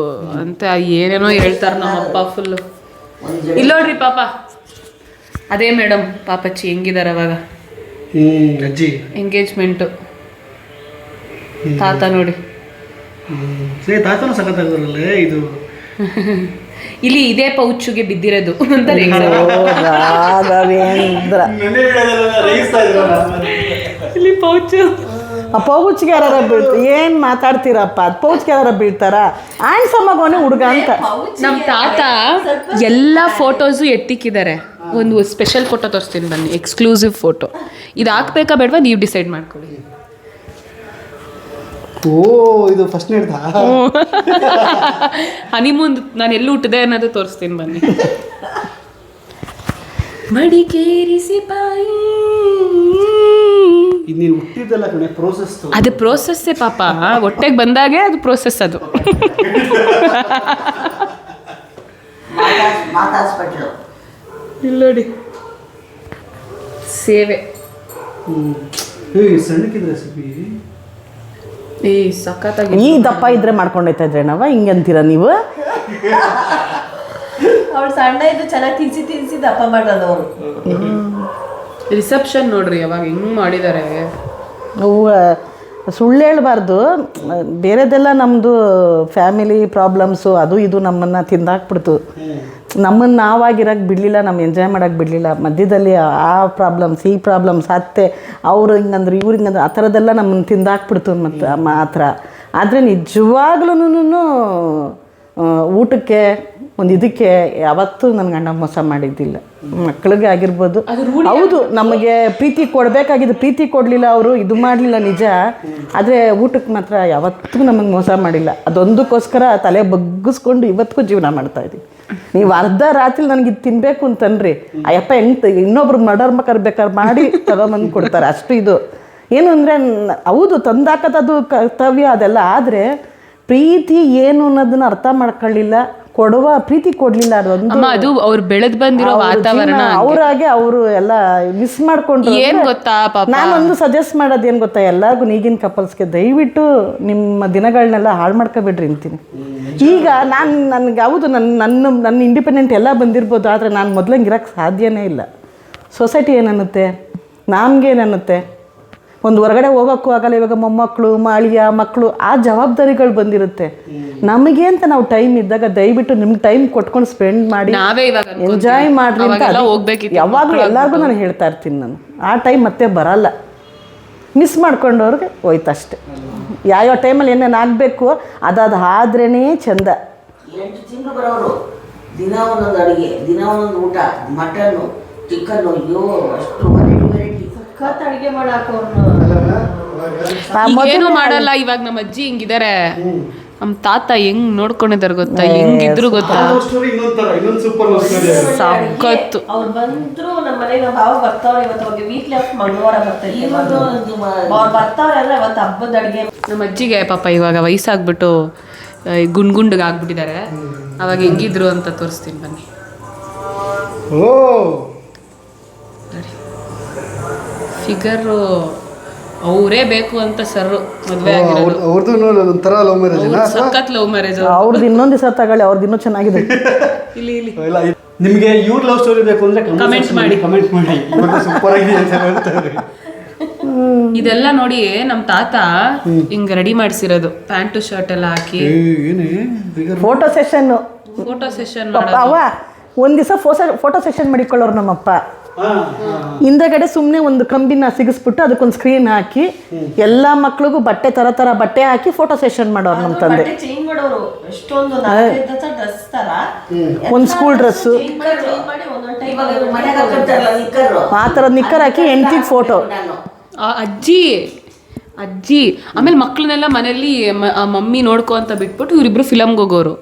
ಅಂತ ಏನೇನೋ ಹೇಳ್ತಾರೆ ನಮ್ಮಪ್ಪ ಫುಲ್ಲು. ಇಲ್ಲೋಡ್ರಿ ಪಾಪ, ಅದೇ ಮೇಡಮ್ ಪಾಪಚ್ಚಿ ಹೆಂಗಿದಾರೆ ಅವಾಗ ಅಜ್ಜಿ ಎಂಗೇಜ್ಮೆಂಟು. ತಾತ ನೋಡಿ ತಾತನೂ ಸಖತ್ತಾಗಲ್ಲ ಇದು. ಇಲ್ಲಿ ಇದೇ ಪೌಚುಗೆ ಬಿದ್ದಿರೋದು ಅಂತಾರೆ. ಇಲ್ಲಿ ಪೌಚು, ಆ ಪೌಚ್ಗೆ ಯಾರ ಬೀಳ್ತಾರೆ? ಏನು ಮಾತಾಡ್ತೀರಪ್ಪ? ಅದು ಪೌಚ್ಗೆ ಯಾರ ಬೀಳ್ತಾರ? ಆ್ಯಂಡ್ ಸಮ್ಮಗೋನೆ ಹುಡುಗ ಅಂತ. ನಮ್ಮ ತಾತ ಎಲ್ಲ ಫೋಟೋಸು ಎತ್ತಿಕ್ಕಿದ್ದಾರೆ. ಒಂದು ಸ್ಪೆಷಲ್ ಫೋಟೋ ತೋರಿಸ್ತೀನಿ ಬನ್ನಿ, ಎಕ್ಸ್ಕ್ಲೂಸಿವ್ ಫೋಟೋ. ಇದು ಹಾಕ್ಬೇಕಾ ಬೇಡವಾ ನೀವು ಡಿಸೈಡ್ ಮಾಡ್ಕೊಳ್ಳಿ. ಓ ಇದು ಫಸ್ಟ್ ಹೇಳ್ತಾ ಹನಿಮೂನ್ ನಾನು ಎಲ್ಲಿ ಹುಟ್ಟಿದೆ ಅನ್ನೋದು ತೋರಿಸ್ತೀನಿ ಬನ್ನಿ. ಮಡಿಕೇರಿ ಸಿಪಾಯಿ ಇದು ನೀನು ಹುಟ್ಟಿದ್ದಲ್ಲ ಕಣೆ, ಪ್ರೋಸೆಸ್. ಅದು ಪ್ರೋಸೆಸ್ಸೇ ಪಾಪ, ಹೊಟ್ಟೆಗೆ ಬಂದಾಗೆ ಅದು ಪ್ರೋಸೆಸ್. ಅದು ಮಾತಾಡ್ಸ್ಬಿಟ್ಲು. ಇಲ್ಲೋಡಿ ಸೇವೆ. ಸಣ್ಣಕ್ಕಿದ್ರೆ ರೆಸಿಪಿ ಈ ಸಖತ್ತಾಗಿ ಈ ದಪ್ಪ ಇದ್ರೆ ಮಾಡ್ಕೊಂಡೈತಾ ಇದ್ರೆ ನಾವ ಹಿಂಗಂತೀರ ನೀವು? ಅವ್ಳು ಸಣ್ಣ ಇದ್ದು ಚೆನ್ನಾಗಿ ತಿನ್ಸಿ ದಪ್ಪ ಮಾಡೋದು ಅವರು. ರಿಸೆಪ್ಷನ್ ನೋಡ್ರಿ ಅವಾಗ ಹೆಂಗ್ ಮಾಡಿದ್ದಾರೆ. ಅವು ಸುಳ್ಳು ಹೇಳ್ಬಾರ್ದು. ಬೇರೆದೆಲ್ಲ ನಮ್ಮದು ಫ್ಯಾಮಿಲಿ ಪ್ರಾಬ್ಲಮ್ಸು ಅದು ಇದು ನಮ್ಮನ್ನು ತಿಂದಾಕ್ಬಿಡ್ತು. ನಮ್ಮನ್ನು ನಾವಾಗಿರೋಕ್ಕೆ ಬಿಡಲಿಲ್ಲ, ನಮ್ಮ ಎಂಜಾಯ್ ಮಾಡೋಕ್ಕೆ ಬಿಡಲಿಲ್ಲ. ಮಧ್ಯದಲ್ಲಿ ಆ ಪ್ರಾಬ್ಲಮ್ಸ್ ಈ ಪ್ರಾಬ್ಲಮ್ಸ್ ಅತ್ತೆ ಅವ್ರು ಹಿಂಗಂದ್ರೆ ಇವ್ರು ಹಿಂಗಂದ್ರೆ ಆ ಥರದ್ದೆಲ್ಲ ನಮ್ಮನ್ನು ತಿಂದಾಕ್ಬಿಡ್ತು ಮತ್ತು ಮಾತ್ರ. ಆದರೆ ನಿಜವಾಗ್ಲೂ ಊಟಕ್ಕೆ ಒಂದು ಇದಕ್ಕೆ ಯಾವತ್ತೂ ನನ್ನ ಗಂಡ ಮೋಸ ಮಾಡಿದ್ದಿಲ್ಲ. ಮಕ್ಕಳಿಗೆ ಆಗಿರ್ಬೋದು, ಹೌದು ನಮಗೆ ಪ್ರೀತಿ ಕೊಡಬೇಕಾಗಿದ್ದು ಪ್ರೀತಿ ಕೊಡಲಿಲ್ಲ ಅವರು, ಇದು ಮಾಡಲಿಲ್ಲ ನಿಜ. ಆದರೆ ಊಟಕ್ಕೆ ಮಾತ್ರ ಯಾವತ್ತೂ ನಮಗೆ ಮೋಸ ಮಾಡಿಲ್ಲ. ಅದೊಂದಕ್ಕೋಸ್ಕರ ತಲೆ ಬಗ್ಗಿಸ್ಕೊಂಡು ಇವತ್ತಿಗೂ ಜೀವನ ಮಾಡ್ತಾಯಿದ್ದೀವಿ. ನೀವು ಅರ್ಧ ರಾತ್ರಿ ನನಗೆ ಇದು ತಿನ್ನಬೇಕು ಅಂತನ್ರಿ, ಅಯ್ಯಪ್ಪ ಹೆಂಗೆ ಇನ್ನೊಬ್ರು ಮರ್ಡರ್ ಬೇಕಾದ್ರೆ ಮಾಡಿ ತಗೊಂಬಂದು ಕೊಡ್ತಾರೆ. ಅಷ್ಟು ಇದು ಏನು ಅಂದರೆ ಹೌದು ತಂದಾಕತ್ತದು ಕರ್ತವ್ಯ ಅದೆಲ್ಲ. ಆದರೆ ಪ್ರೀತಿ ಏನು ಅನ್ನೋದನ್ನ ಅರ್ಥ ಮಾಡ್ಕೊಳ್ಳಿಲ್ಲ, ಕೊಡುವ ಪ್ರೀತಿ ಕೊಡಲಿಲ್ಲ. ಅದು ಅವ್ರು ಬೆಳೆದು ಬಂದಿರೋ ವಾತಾವರಣ, ಅವರಾಗೆ ಅವರು ಎಲ್ಲ ಮಿಸ್ ಮಾಡ್ಕೊಂಡ್ರು. ಏನ್ ಗೊತ್ತಾ ಪಾಪ, ನಾನೊಂದು ಸಜೆಸ್ಟ್ ಮಾಡೋದು ಏನು ಗೊತ್ತಾ, ಎಲ್ಲರಿಗೂ ಈಗಿನ ಕಪಲ್ಸ್ಗೆ ದಯವಿಟ್ಟು ನಿಮ್ಮ ದಿನಗಳನ್ನೆಲ್ಲ ಹಾಳು ಮಾಡ್ಕೊಬೇಡ್ರಿ ಅಂತೀನಿ. ಈಗ ನನಗೆ ಹೌದು ನನ್ನ ಇಂಡಿಪೆಂಡೆಂಟ್ ಎಲ್ಲ ಬಂದಿರ್ಬೋದು, ಆದರೆ ನಾನು ಮೊದಲಂಗೆ ಇರೋಕ್ಕೆ ಸಾಧ್ಯನೇ ಇಲ್ಲ. ಸೊಸೈಟಿ ಏನನ್ನುತ್ತೆ, ನಮಗೇನನ್ನುತ್ತೆ, ಒಂದು ಹೊರಗಡೆ ಹೋಗೋಕ್ಕೂ ಆಗಲ್ಲ. ಇವಾಗ ಮೊಮ್ಮಕ್ಕಳು ಅಳಿಯ ಮಕ್ಕಳು ಆ ಜವಾಬ್ದಾರಿಗಳು ಬಂದಿರುತ್ತೆ ನಮಗೆ ಅಂತ. ನಾವು ಟೈಮ್ ಇದ್ದಾಗ ದಯವಿಟ್ಟು ನಿಮ್ಗೆ ಟೈಮ್ ಕೊಟ್ಕೊಂಡು ಸ್ಪೆಂಡ್ ಮಾಡಿ ಎಂಜಾಯ್ ಮಾಡ್ರಿ ಅಂತ ಯಾವಾಗಲೂ ಎಲ್ಲರಿಗೂ ನಾನು ಹೇಳ್ತಾ ಇರ್ತೀನಿ. ನಾನು ಆ ಟೈಮ್ ಮತ್ತೆ ಬರಲ್ಲ, ಮಿಸ್ ಮಾಡ್ಕೊಂಡವ್ರಿಗೆ ಹೋಯ್ತಷ್ಟೆ. ಯಾವ್ಯಾವ ಟೈಮಲ್ಲಿ ಏನೇನು ಆಗಬೇಕು ಆದ್ರೇ ಚೆಂದ. 8 ತಿಂಗಳು ಬರೋರು, ದಿನ ಒಂದೊಂದು ಅಡುಗೆ, ದಿನ ಒಂದೊಂದು ಊಟ, ಮಟನ್ನು ಚಿಕನ್ನು, ಅಯ್ಯೋ ಅಷ್ಟು ವೆರೈಟಿ ಅಡುಗೆ ಮಾಡಾಕೋರು ಏನು ಮಾಡಲ್ಲ. ಇವಾಗ ನಮ್ಮ ಅಜ್ಜಿ ಹಿಂಗಿದ್ದಾರೆ, ನಮ್ಮ ತಾತ ಹೆಂಗ್ ನೋಡ್ಕೊಂಡಿದ್ದಾರೆ ಗೊತ್ತಾ, ಹೆಂಗಿದ್ರು ಗೊತ್ತಾ, ಸಖತ್ತು. ಅವ್ರು ಬಂದ್ರು ನಮ್ಮ ಮನೆಗೆ ನಮ್ಮ ಭಾವ ಬರ್ತಾವ್ರೆ. ಇವತ್ತು ವೀಕ್ಲಿ ಆಫ್ ಮಂಗಳವಾರ ಬರ್ತೈತೆ, ಅವ್ರು ಬರ್ತಾವ್ರೆಲ್ಲ ಇವತ್ತು ಹಬ್ಬದ ಅಡುಗೆ. ನಮ್ಮ ಅಜ್ಜಿಗೆ ಪಾಪ ಇವಾಗ ವಯಸ್ಸಾಗ್ಬಿಟ್ಟು ಗುಂಡ್ಗುಂಡ್ಗೆ ಆಗ್ಬಿಟ್ಟಿದ್ದಾರೆ. ಅವಾಗ ಹೆಂಗಿದ್ರು ಅಂತ ತೋರಿಸ್ತೀನಿ ಬನ್ನಿ. ಫಿಗರು ಅವರೇ ಬೇಕು ಅಂತ ಸರ್ ಮದುವೆ ಆಗಿರೋದು. ಸಖತ್ ಲವ್ ಮ್ಯಾರೇಜ್. ಅವ್ರದ್ದು ಇನ್ನೊಂದು ದಿವಸ ತಗೊಳ್ಳಿ, ಅವ್ರದ್ದು ಇನ್ನೂ ಚೆನ್ನಾಗಿದೆ. ಇಲ್ಲಿ ನಿಮಗೆ ಇವ್ರ ಲವ್ ಸ್ಟೋರಿ ಬೇಕು ಅಂದ್ರೆ ಕಮೆಂಟ್ ಮಾಡಿ. ಸೂಪರ್ ಆಗಿದೆ ಅಂತ ಹೇಳ್ತಾರೆ. ಇದೆಲ್ಲ ನೋಡಿ ನಮ್ಮ ತಾತ ಹಿಂಗ್ ರೆಡಿ ಮಾಡಿಸಿರೋದು, ಪ್ಯಾಂಟು ಶರ್ಟ್ ಎಲ್ಲ ಹಾಕಿ ಫೋಟೋ ಸೆಷನ್ ಅವ ಒಂದು ದಿವಸ ಫೋಟೋ ಸೆಷನ್ ಮಾಡಿಕೊಳ್ಳೋರು ನಮ್ಮಪ್ಪ. ಹಿಂದಗಡೆ ಸುಮ್ಮನೆ ಒಂದು ಕಂಬಿನ ಸಿಗಿಸ್ಬಿಟ್ಟು ಅದಕ್ಕೊಂದು ಸ್ಕ್ರೀನ್ ಹಾಕಿ ಎಲ್ಲ ಮಕ್ಳಿಗೂ ಬಟ್ಟೆ ತರ ಬಟ್ಟೆ ಹಾಕಿ ಫೋಟೋ ಸೆಷನ್ ಮಾಡೋರು ನಮ್ಮ ತಂದೆ. ಒಂದು ಸ್ಕೂಲ್ ಡ್ರೆಸ್ಸು ಆ ಥರದ ನಿಕ್ಕರ್ ಹಾಕಿ ಹೆಂಡ್ತಿಗೆ ಫೋಟೋ. ಅಜ್ಜಿ ಆಮೇಲೆ ಮಕ್ಳನ್ನೆಲ್ಲ ಮನೇಲಿ ಮಮ್ಮಿ ನೋಡ್ಕೊ ಅಂತ ಬಿಟ್ಬಿಟ್ಟು ಇವ್ರಿಬ್ರು ಫಿಲಮ್ಗೆ ಹೋಗೋರು.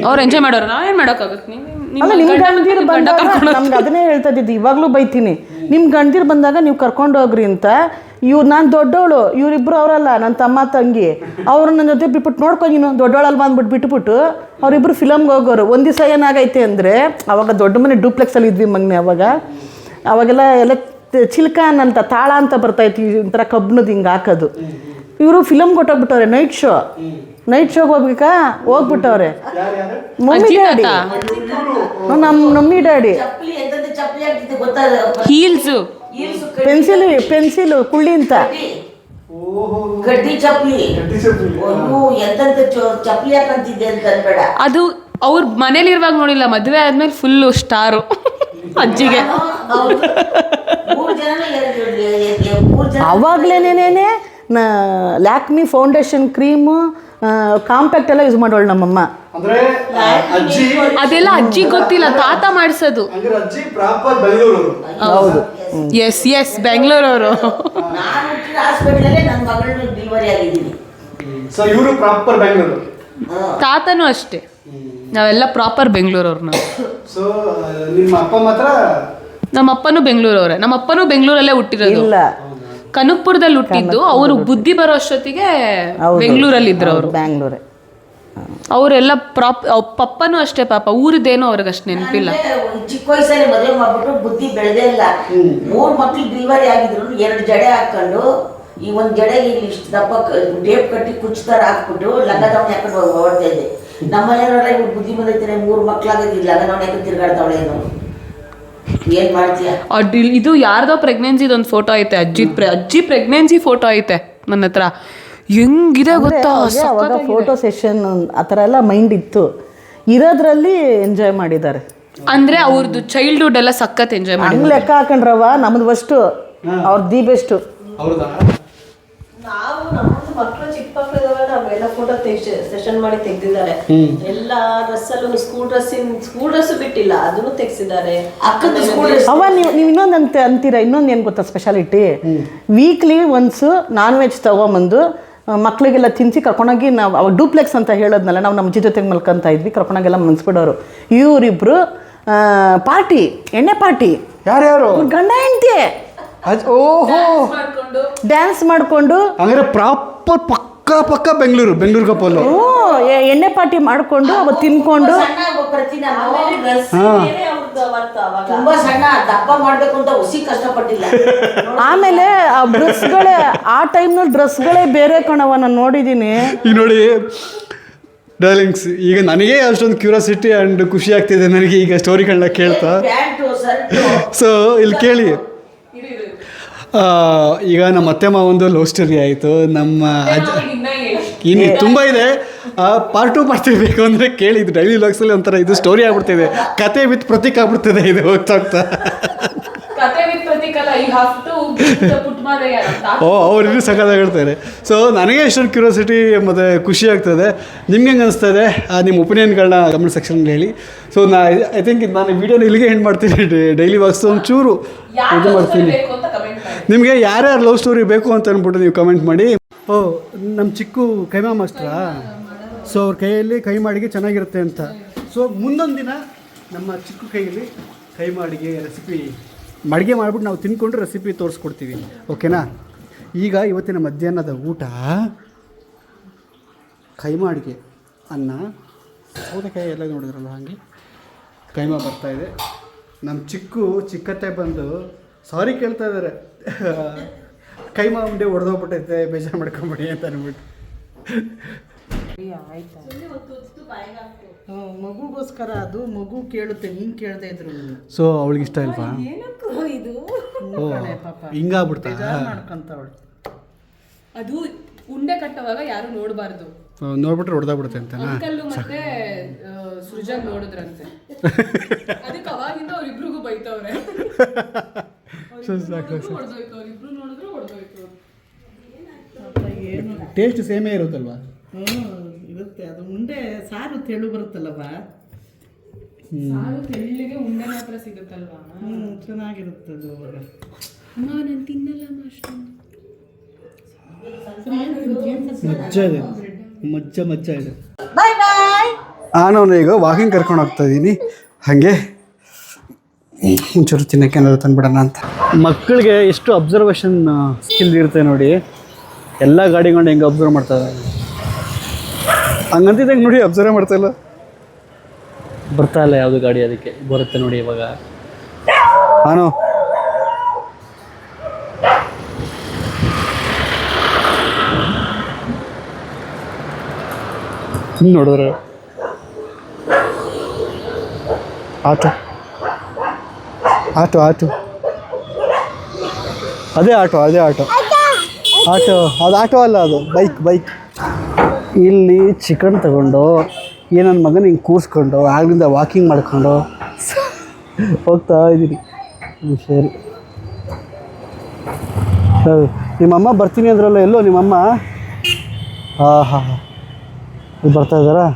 ಅವ್ರು ಎಂಜಾಯ್ ಮಾಡೋರು, ನಾವೇನ್ ಮಾಡೋಕ್ಕಾಗುತ್ತೆ. ಅಲ್ಲ ನಿಮ್ಮ ಗಂಡೀರು ಬಂದಾಗ ನಮ್ಗೆ ಅದನ್ನೇ ಹೇಳ್ತಾ ಇದ್ದಿದ್ದು, ಇವಾಗಲೂ ಬೈತೀನಿ, ನಿಮ್ಮ ಗಂಡೀರು ಬಂದಾಗ ನೀವು ಕರ್ಕೊಂಡು ಹೋಗ್ರಿ ಅಂತ. ನಾನು ದೊಡ್ಡವಳು, ಇವರಿಬ್ಬರು ಅವರಲ್ಲ, ನನ್ನ ತಮ್ಮ ತಂಗಿ. ಅವ್ರು ನನ್ನ ಜೊತೆ ಬಿಟ್ಬಿಟ್ಟು ನೋಡ್ಕೊಂಡು ನೀನು ದೊಡ್ಡವಳಲ್ಲಿ ಬಂದ್ಬಿಟ್ಟು ಬಿಟ್ಬಿಟ್ಟು ಅವರಿಬ್ಬರು ಫಿಲಮ್ಗೆ ಹೋಗೋರು. ಒಂದು ದಿವಸ ಏನಾಗೈತೆ ಅಂದರೆ, ಅವಾಗ ದೊಡ್ಡ ಮನೆ ಡೂಪ್ಲೆಕ್ಸಲ್ಲಿ ಇದ್ವಿ ಮಗನೆ. ಅವಾಗೆಲ್ಲ ಎಲ್ಲ ಚಿಲ್ಕಾನ್ ಅಂತ ತಾಳ ಅಂತ ಬರ್ತಾಯಿತ್ತು, ಒಂಥರ ಕಬ್ಬಣದ ಹಿಂಗೆ ಹಾಕೋದು. ಇವರು ಫಿಲಮ್ಗೆ ಹೊಟ್ಟೋಗ್ಬಿಟ್ಟವ್ರೆ, ನೈಟ್ ಶೋಗೆ ಹೋಗ್ಬಿಟ್ಟವ್ರೆ. ಮಮ್ಮಿ ಡ್ಯಾಡಿ, ಮಮ್ಮಿ ಡ್ಯಾಡಿ ಚಪ್ಪಲಿ ಎಂತದ್ದು ಚಪ್ಪಲಿ ಆಗ್ತಿದೆ ಗೊತ್ತಾಗ ಹೀಲ್ಸು ಪೆನ್ಸಿಲು ಕುಳ್ಳಿ ಅಂತ ಗಡ್ಡಿ ಚಪ್ಪಲಿ. ಎಂತಂತ ಚಪ್ಪಲಿ ಹಾಕಂತಿದ್ದೆ ಅಂತ ಅನ್ಬೇಡ. ಅದು ಅವ್ರ ಮನೇಲಿರುವಾಗ ನೋಡಿಲ್ಲ, ಮದುವೆ ಆದ್ಮೇಲೆ ಫುಲ್ಲು ಸ್ಟಾರು ಅಜ್ಜಿಗೆ. ಅವಾಗ್ಲೇನೇನೆ ಲ್ಯಾಕ್ಮಿ ಫೌಂಡೇಶನ್ ಕ್ರೀಮು ಕಾಂಪ್ಯಾಕ್ಟ್ ಎಲ್ಲ ಯೂಸ್ ಮಾಡೋಳು ನಮ್ಮಮ್ಮ. ಅದೆಲ್ಲ ಅಜ್ಜಿ ಗೊತ್ತಿಲ್ಲ, ತಾತ ಮಾಡಿಸೋದು. ಹೌದು, ಎಸ್ ಬೆಂಗಳೂರವರು. ನಾನು ಹಾಸ್ಪಿಟಲಲ್ಲೇ ನನ್ನ ಮಗಳು ಡೆಲಿವರಿ ಆಗಿದ್ದೀನಿ. ಇವರು ಪ್ರಾಪರ್ ಬೆಂಗಳೂರು, ತಾತನೂ ಅಷ್ಟೇ. ನಾವೆಲ್ಲ ಪ್ರಾಪರ್ ಬೆಂಗಳೂರವ್ರು ನಾವು. ಸೊ ನಿಮ್ಮ ಅಪ್ಪ ಮಾತ್ರ? ನಮ್ಮ ಅಪ್ಪನೂ ಬೆಂಗಳೂರವ್ರೆ. ನಮ್ಮ ಅಪ್ಪನೂ ಬೆಂಗಳೂರಲ್ಲೇ ಹುಟ್ಟಿರೋದು, ಇಲ್ಲ ಕನಕಪುರದಲ್ಲಿ ಹುಟ್ಟಿದ್ದು. ಅವರು ಬುದ್ಧಿ ಬರೋ ಅಷ್ಟೊತ್ತಿಗೆ ಬೆಂಗಳೂರಲ್ಲಿ ಇದ್ರು ಅವರು. ಬ್ಯಾಂಗ್ಳೂರೇ ಅವರೆಲ್ಲ ಪಪ್ಪನೂ ಅಷ್ಟೇ ಪಾಪ, ಊರಿದ್ದೇನೋ ಅವ್ರಿಗೆ ಅಷ್ಟು ನೆನಪಿಲ್ಲ. ಚಿಕ್ಕ ವಯಸ್ಸಲ್ಲಿ ಮದುವೆ ಮಾಡ್ಬಿಟ್ಟು ಬುದ್ಧಿ ಬೆಳೆದೇ ಇಲ್ಲ. 3 ಮಕ್ಳು ಡೆಲಿವರಿ ಆಗಿದ್ರು, 2 ಜಡೆ ಹಾಕೊಂಡು ಈ ಒಂದು ಜಡೆಗೆ ಇಲ್ಲಿ ಇಷ್ಟು ದಪ್ಪ ಡೇಪ್ ಕಟ್ಟಿ ಕುಚ್ತಾರ ಹಾಕ್ಬಿಟ್ಟು ಲಂಗ ದಾವಣಿ ಹಾಕೊಂಡು ಓಡ್ತಾ ಇದ್ದೆ. ನಮ್ಮನೆಯವರೆಲ್ಲ ಇವ್ರು ಬುದ್ಧಿ ಬಂದೈತೆ, 3 ಮಕ್ಳಾಗಿದ್ದು ಲಂಗ ದಾವಣಿ ಹಾಕೊಂಡು ತಿರ್ಗಾಡ್ತಾವಳೇನು, ಏನ್ ಮಾಡ್ತೀಯ? ಇದು ಯಾರ್ದೋ ಪ್ರೆಗ್ನೆನ್ಸಿದು ಒಂದು ಫೋಟೋ ಐತೆ, ಅಜ್ಜಿ ಪ್ರೆಗ್ನೆನ್ಸಿ ಫೋಟೋ ಐತೆ ನನ್ನ ಹತ್ರ. ಹೆಂಗಿದೆ ಗೊತ್ತಾ, ಅವಾಗ ಫೋಟೋ ಸೆಷನ್ ಆ ಥರ ಎಲ್ಲ ಮೈಂಡ್ ಇತ್ತು. ಇರೋದ್ರಲ್ಲಿ ಎಂಜಾಯ್ ಮಾಡಿದ್ದಾರೆ. ಅಂದ್ರೆ ಅವ್ರದ್ದು ಚೈಲ್ಡ್ಹುಡ್ ಎಲ್ಲ ಸಖತ್ ಎಂಜಾಯ್ ಮಾಡಿ. ಹಂಗೆ ಲೆಕ್ಕ ಹಾಕೊಂಡ್ರವ, ನಮ್ದು ಫಸ್ಟು, ಅವ್ರದ್ದು ದಿ ಬೆಸ್ಟು. ನಾವು ನಮ್ಮದು ಮಕ್ಕಳು ಚಿಕ್ಕ ಮಕ್ಕಳಿದಾವೆ, ನಾವೆಲ್ಲ ಫೋಟೋ ಸೆಷನ್ ಮಾಡಿ ತೆಗ್ದಿದ್ದಾರೆ. ಎಲ್ಲ ಡ್ರೆಸ್ಸಲ್ಲೂ ಸ್ಕೂಲ್ ಡ್ರೆಸ್ ಬಿಟ್ಟಿಲ್ಲ, ಅದನ್ನು ತೆಗ್ಸಿದ್ದಾರೆ. ಅವ ನೀವು ಇನ್ನೊಂದು ಅಂತೀರಾ, ಇನ್ನೊಂದು ಏನು ಗೊತ್ತಾ speciality, weekly once non veg ತಗೊಂಬಂದು ಮಕ್ಕಳಿಗೆಲ್ಲ ತಿನ್ನಿಸಿ ಕರ್ಕೊಂಡೋಗಿ, ನಾವು ಅವಾಗ ಡೂಪ್ಲೆಕ್ಸ್ ಅಂತ ಹೇಳೋದ್ನಲ್ಲ, ನಾವು ನಮ್ಮ ಅಜ್ಜಿ ಜೊತೆಗೆ ಮಲ್ಕೊಂತ ಇದ್ವಿ, ಕರ್ಕೊಂಡೋಗೆಲ್ಲ ಮನ್ಸ್ಬಿಡೋರು. ಇವರಿಬ್ರು ಪಾರ್ಟಿ, ಎಣ್ಣೆ ಪಾರ್ಟಿ. ಯಾರ್ಯಾರು? ಗಂಡ ಹೆಂಡತಿ ಓಹೋ, ಡ್ಯಾನ್ಸ್ ಮಾಡಿಕೊಂಡು. ಹಂಗಾರೆ ಪ್ರಾಪರ್ ಪಕ್ಕ ಬೆಂಗಳೂರು ಕಪ್ಪಲ್ಲು. ಎಣ್ಣೆ ಪಾರ್ಟಿ ಮಾಡಿಕೊಂಡು ಅವತ್ತು ತಿನ್ಕೊಂಡು. ತುಂಬಾ ಸಣ್ಣ ದಪ್ಪ ಮಾಡ್ಬೇಕು ಅಂತ ಹುಸಿ ಕಷ್ಟಪಟ್ಟಿಲ್ಲ. ಆಮೇಲೆ ಆ ಡ್ರೆಸ್ಗಳೇ, ಆ ಟೈಮ್ನಲ್ಲಿ ಡ್ರೆಸ್ಗಳೇ ಬೇರೆ ಕಣವ, ನಾನು ನೋಡಿದ್ದೀನಿ. ಈಗ ನೋಡಿ ಡಾರ್ಲಿಂಗ್ಸ್, ಈಗ ನನಗೆ ಅಷ್ಟೊಂದು ಕ್ಯೂರಿಯಾಸಿಟಿ ಆ್ಯಂಡ್ ಖುಷಿ ಆಗ್ತಿದೆ ನನಗೆ ಈಗ ಸ್ಟೋರಿಗಳನ್ನ ಕೇಳ್ತಾ. ಸೊ ಇಲ್ಲಿ ಕೇಳಿ, ಈಗ ನಮ್ಮ ಅತ್ತೆ ಮಾವಂದು ಲವ್ ಸ್ಟೋರಿ ಆಯಿತು, ನಮ್ಮ ಇನ್ನು ತುಂಬ ಇದೆ. ಪಾರ್ಟ್ 2 ಬೇಕು ಅಂದರೆ ಕೇಳಿ. ಇದು ಡೈಲಿ ವ್ಲಾಗ್ಸಲ್ಲಿ ಒಂಥರ ಇದು ಸ್ಟೋರಿ ಆಗ್ಬಿಡ್ತಿದೆ, ಕತೆ ವಿತ್ ಪ್ರತೀಕ್ ಆಗ್ಬಿಡ್ತಿದೆ ಇದು ಹೋಗ್ತಾ. ಅವ್ರಿಗೂ ಸಖತ್ತಾಗಿರ್ತಾರೆ. ಸೊ ನನಗೆ ಎಷ್ಟೊಂದು ಕ್ಯೂರಿಯಾಸಿಟಿ ಮತ್ತು ಖುಷಿ ಆಗ್ತದೆ. ನಿಮ್ಗೆ ಹೆಂಗೆ ಅನಿಸ್ತಾ ಇದೆ? ನಿಮ್ಮ ಒಪಿನಿಯನ್ಗಳನ್ನ ಕಮೆಂಟ್ ಸೆಕ್ಷನಲ್ಲಿ ಹೇಳಿ. ಸೊ ಐ ಥಿಂಕ್ ನಾನು ವೀಡಿಯೋನ ಇಲ್ಲಿಗೆ ಎಂಡ್ ಮಾಡ್ತೀನಿ. ಡೈಲಿ ವಾಕ್ಸ್ ಒಂಚೂರು ಇದು ಮಾಡ್ತೀನಿ. ನಿಮಗೆ ಯಾರ್ಯಾರು ಲವ್ ಸ್ಟೋರಿ ಬೇಕು ಅಂತ ಅಂದ್ಬಿಟ್ಟು ನೀವು ಕಮೆಂಟ್ ಮಾಡಿ. ನಮ್ಮ ಚಿಕ್ಕು ಕೈಮಾ ಮಾಸ್ಟ್ರಾ, ಸೊ ಅವ್ರ ಕೈಯಲ್ಲಿ ಕೈಮಾ ಅಡುಗೆ ಚೆನ್ನಾಗಿರುತ್ತೆ ಅಂತ. ಸೊ ಮುಂದೊಂದು ದಿನ ನಮ್ಮ ಚಿಕ್ಕು ಕೈಯಲ್ಲಿ ಕೈಮಾ ಅಡುಗೆ ರೆಸಿಪಿ ಅಡುಗೆ ಮಾಡಿಬಿಟ್ಟು ನಾವು ತಿನ್ಕೊಂಡು ರೆಸಿಪಿ ತೋರಿಸ್ಕೊಡ್ತೀವಿ, ಓಕೆನಾ? ಈಗ ಇವತ್ತಿನ ಮಧ್ಯಾಹ್ನದ ಊಟ ಕೈಮಾ ಅಡುಗೆ, ಅನ್ನ, ಸೌತೆಕಾಯಿ ಎಲ್ಲ ನೋಡಿದ್ರಲ್ಲ ಹಾಗೆ ಕೈಮಾ ಬರ್ತಾಯಿದೆ. ನಮ್ಮ ಚಿಕ್ಕತ್ತೆ ಬಂದು ಸಾರಿ ಕೇಳ್ತಾ ಇದ್ದಾರೆ, ಕೈಮಾ ಉಂಡೆ ಹೊಡೆದೋಗ್ಬಿಟ್ಟೈತೆ, ಬೇಜಾರು ಮಾಡ್ಕೊಂಬಿಡಿ ಅಂತ ಅಂದ್ಬಿಟ್ಟು. ಮಗುಗೋಸ್ಕರ ಅದು ಮಗು ಕೇಳುತ್ತೆ, ನೀನು ಕೇಳದೆ ಇದ್ರು. ಸೊ ಅವಳಿಗೆ ಇಷ್ಟ ಇಲ್ವಾ? ಹಿಂಗಾಗ್ಬಿಡ್ತಾ ಮಾಡ್ಕೊಂತವಳು. ಅದು ಉಂಡೆ ಕಟ್ಟುವಾಗ ಯಾರು ನೋಡಬಾರ್ದು, ನೋಡ್ಬಿಟ್ರೆ ಹೊಡೆದಾಗ್ಬಿಡುತ್ತೆ ಅಂತ. ಮತ್ತೆ ಸೃಜನ್ ನೋಡಿದ್ರಂತೆ, ಅದಕ್ಕೆ ಅವಾಗಿಂದ ಅವ್ರಿಬ್ರಿಗೂ ಬೈತವ್ರೆ. ಟೇಸ್ಟ್ ಸೇಮೇ ಇರುತ್ತಲ್ವಾ? ಇರುತ್ತೆ, ಅದು ಉಂಡೆ ಸಾರು ತೆಳು ಬರುತ್ತಲ್ಲವ, ಸಾರು ತೆಳ್ಳಿಗೆ ಉಂಡೆ ಮಾತ್ರ ಸಿಗುತ್ತಲ್ವಾ, ಚೆನ್ನಾಗಿರುತ್ತೆ ಅದು. ನಾನು ತಿನ್ನಲ್ಲ ಅಷ್ಟೊಂದು. ಮಜ್ಜ ಇದೆ. ನಾನು ಈಗ ವಾಕಿಂಗ್ ಕರ್ಕೊಂಡು ಹೋಗ್ತಾ ಇದ್ದೀನಿ. ಹಾಗೆ ಒಂಚೂರು ತಿನ್ನೋಕ್ಕೆ ಏನಾದ್ರು ತಂದುಬಿಡೋಣ ಅಂತ. ಮಕ್ಕಳಿಗೆ ಎಷ್ಟು ಅಬ್ಸರ್ವೇಷನ್ ಸ್ಕಿಲ್ ಇರುತ್ತೆ ನೋಡಿ, ಎಲ್ಲ ಗಾಡಿಗಳು ಹೆಂಗೆ ಅಬ್ಸರ್ವ್ ಮಾಡ್ತಾರೆ ಹಂಗಂತಿದ್ದಂಗೆ ನೋಡಿ ಅಬ್ಸರ್ವ್ ಮಾಡ್ತಾಯಿಲ್ಲ. ಬರ್ತಾ ಇಲ್ಲ ಯಾವುದು ಗಾಡಿ, ಅದಕ್ಕೆ ಬರುತ್ತೆ ನೋಡಿ ಇವಾಗ. ನಾನು ನೋಡಿದ್ರೆ ಆಟೋ ಆಟೋ ಆಟೋ ಅದೇ ಆಟೋ ಅದೇ ಆಟೋ ಆಟೋ ಅದು ಆಟೋ ಅಲ್ಲ, ಅದು ಬೈಕ್. ಇಲ್ಲಿ ಚಿಕನ್ ತಗೊಂಡು ನನ್ನ ಮಗನ ಹಿಂಗೆ ಕೂರಿಸ್ಕೊಂಡು ಆಗ್ಲಿಂದ ವಾಕಿಂಗ್ ಮಾಡ್ಕೊಂಡು ಹೋಗ್ತಾ ಇದ್ದೀನಿ. ಸರಿ ನಿಮ್ಮಮ್ಮ ಬರ್ತೀನಿ ಅಂದ್ರಲ್ಲ, ಎಲ್ಲೋ ನಿಮ್ಮಮ್ಮ? ಹಾಂ ಬರ್ತಾ ಇದ್ದಾರಾ?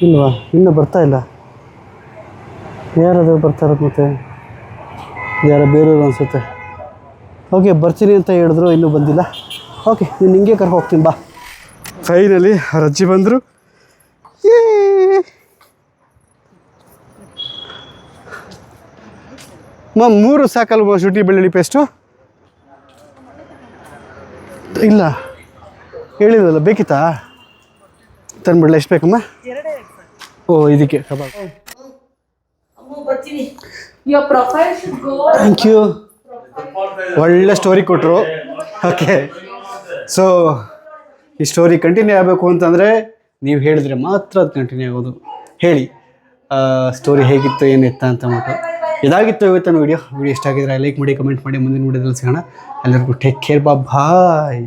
ಇಲ್ವಾ, ಇನ್ನೂ ಬರ್ತಾ ಇಲ್ಲ. ಯಾರಾದರೂ ಬರ್ತಾ ಇರೋದು ಮತ್ತೆ ಯಾರೋ ಬೇರೆಯವರು ಅನಿಸುತ್ತೆ. ಓಕೆ, ಬರ್ತೀನಿ ಅಂತ ಹೇಳಿದ್ರು, ಇನ್ನೂ ಬಂದಿಲ್ಲ. ಓಕೆ, ನೀನು ಹಿಂಗೆ ಕರ್ಕೊ ಹೋಗ್ತೀನಿ ಬಾ. ಫೈನಲಿ ಅವ್ರ ಅಜ್ಜಿ ಬಂದರು. ಮೂರು ಸಾಕಲ್ವ ಶುಂಠಿ ಬೆಳ್ಳುಳ್ಳಿ ಪೇಸ್ಟು? ಇಲ್ಲ ಹೇಳಿದ್ವಲ್ಲ, ಬೇಕಿತ್ತಾ? ತಂದುಬಿಡ್ಲ? ಎಷ್ಟು ಬೇಕಮ್ಮ? ಓ, ಇದಕ್ಕೆ ಕಬಾಬ್. Thank you. ಒಳ್ಳೆ ಸ್ಟೋರಿ ಕೊಟ್ಟರು. ಓಕೆ, ಸೊ ಈ ಸ್ಟೋರಿ ಕಂಟಿನ್ಯೂ ಆಗಬೇಕು ಅಂತಂದರೆ ನೀವು ಹೇಳಿದ್ರೆ ಮಾತ್ರ ಅದು ಕಂಟಿನ್ಯೂ ಆಗೋದು. ಹೇಳಿ ಸ್ಟೋರಿ ಹೇಗಿತ್ತು, ಏನಿತ್ತು ಅಂತ ಅಂದ್ಬಿಟ್ಟು. ಇದಾಗಿತ್ತು ಇವತ್ತಿನ ವಿಡಿಯೋ ಇಷ್ಟ ಆಗಿದ್ರೆ ಲೈಕ್ ಮಾಡಿ, ಕಮೆಂಟ್ ಮಾಡಿ. ಮುಂದಿನ ವಿಡಿಯೋದಲ್ಲಿ ಸಿಗೋಣ. ಎಲ್ಲರಿಗೂ ಟೇಕ್ ಕೇರ್, ಬಾಯ್.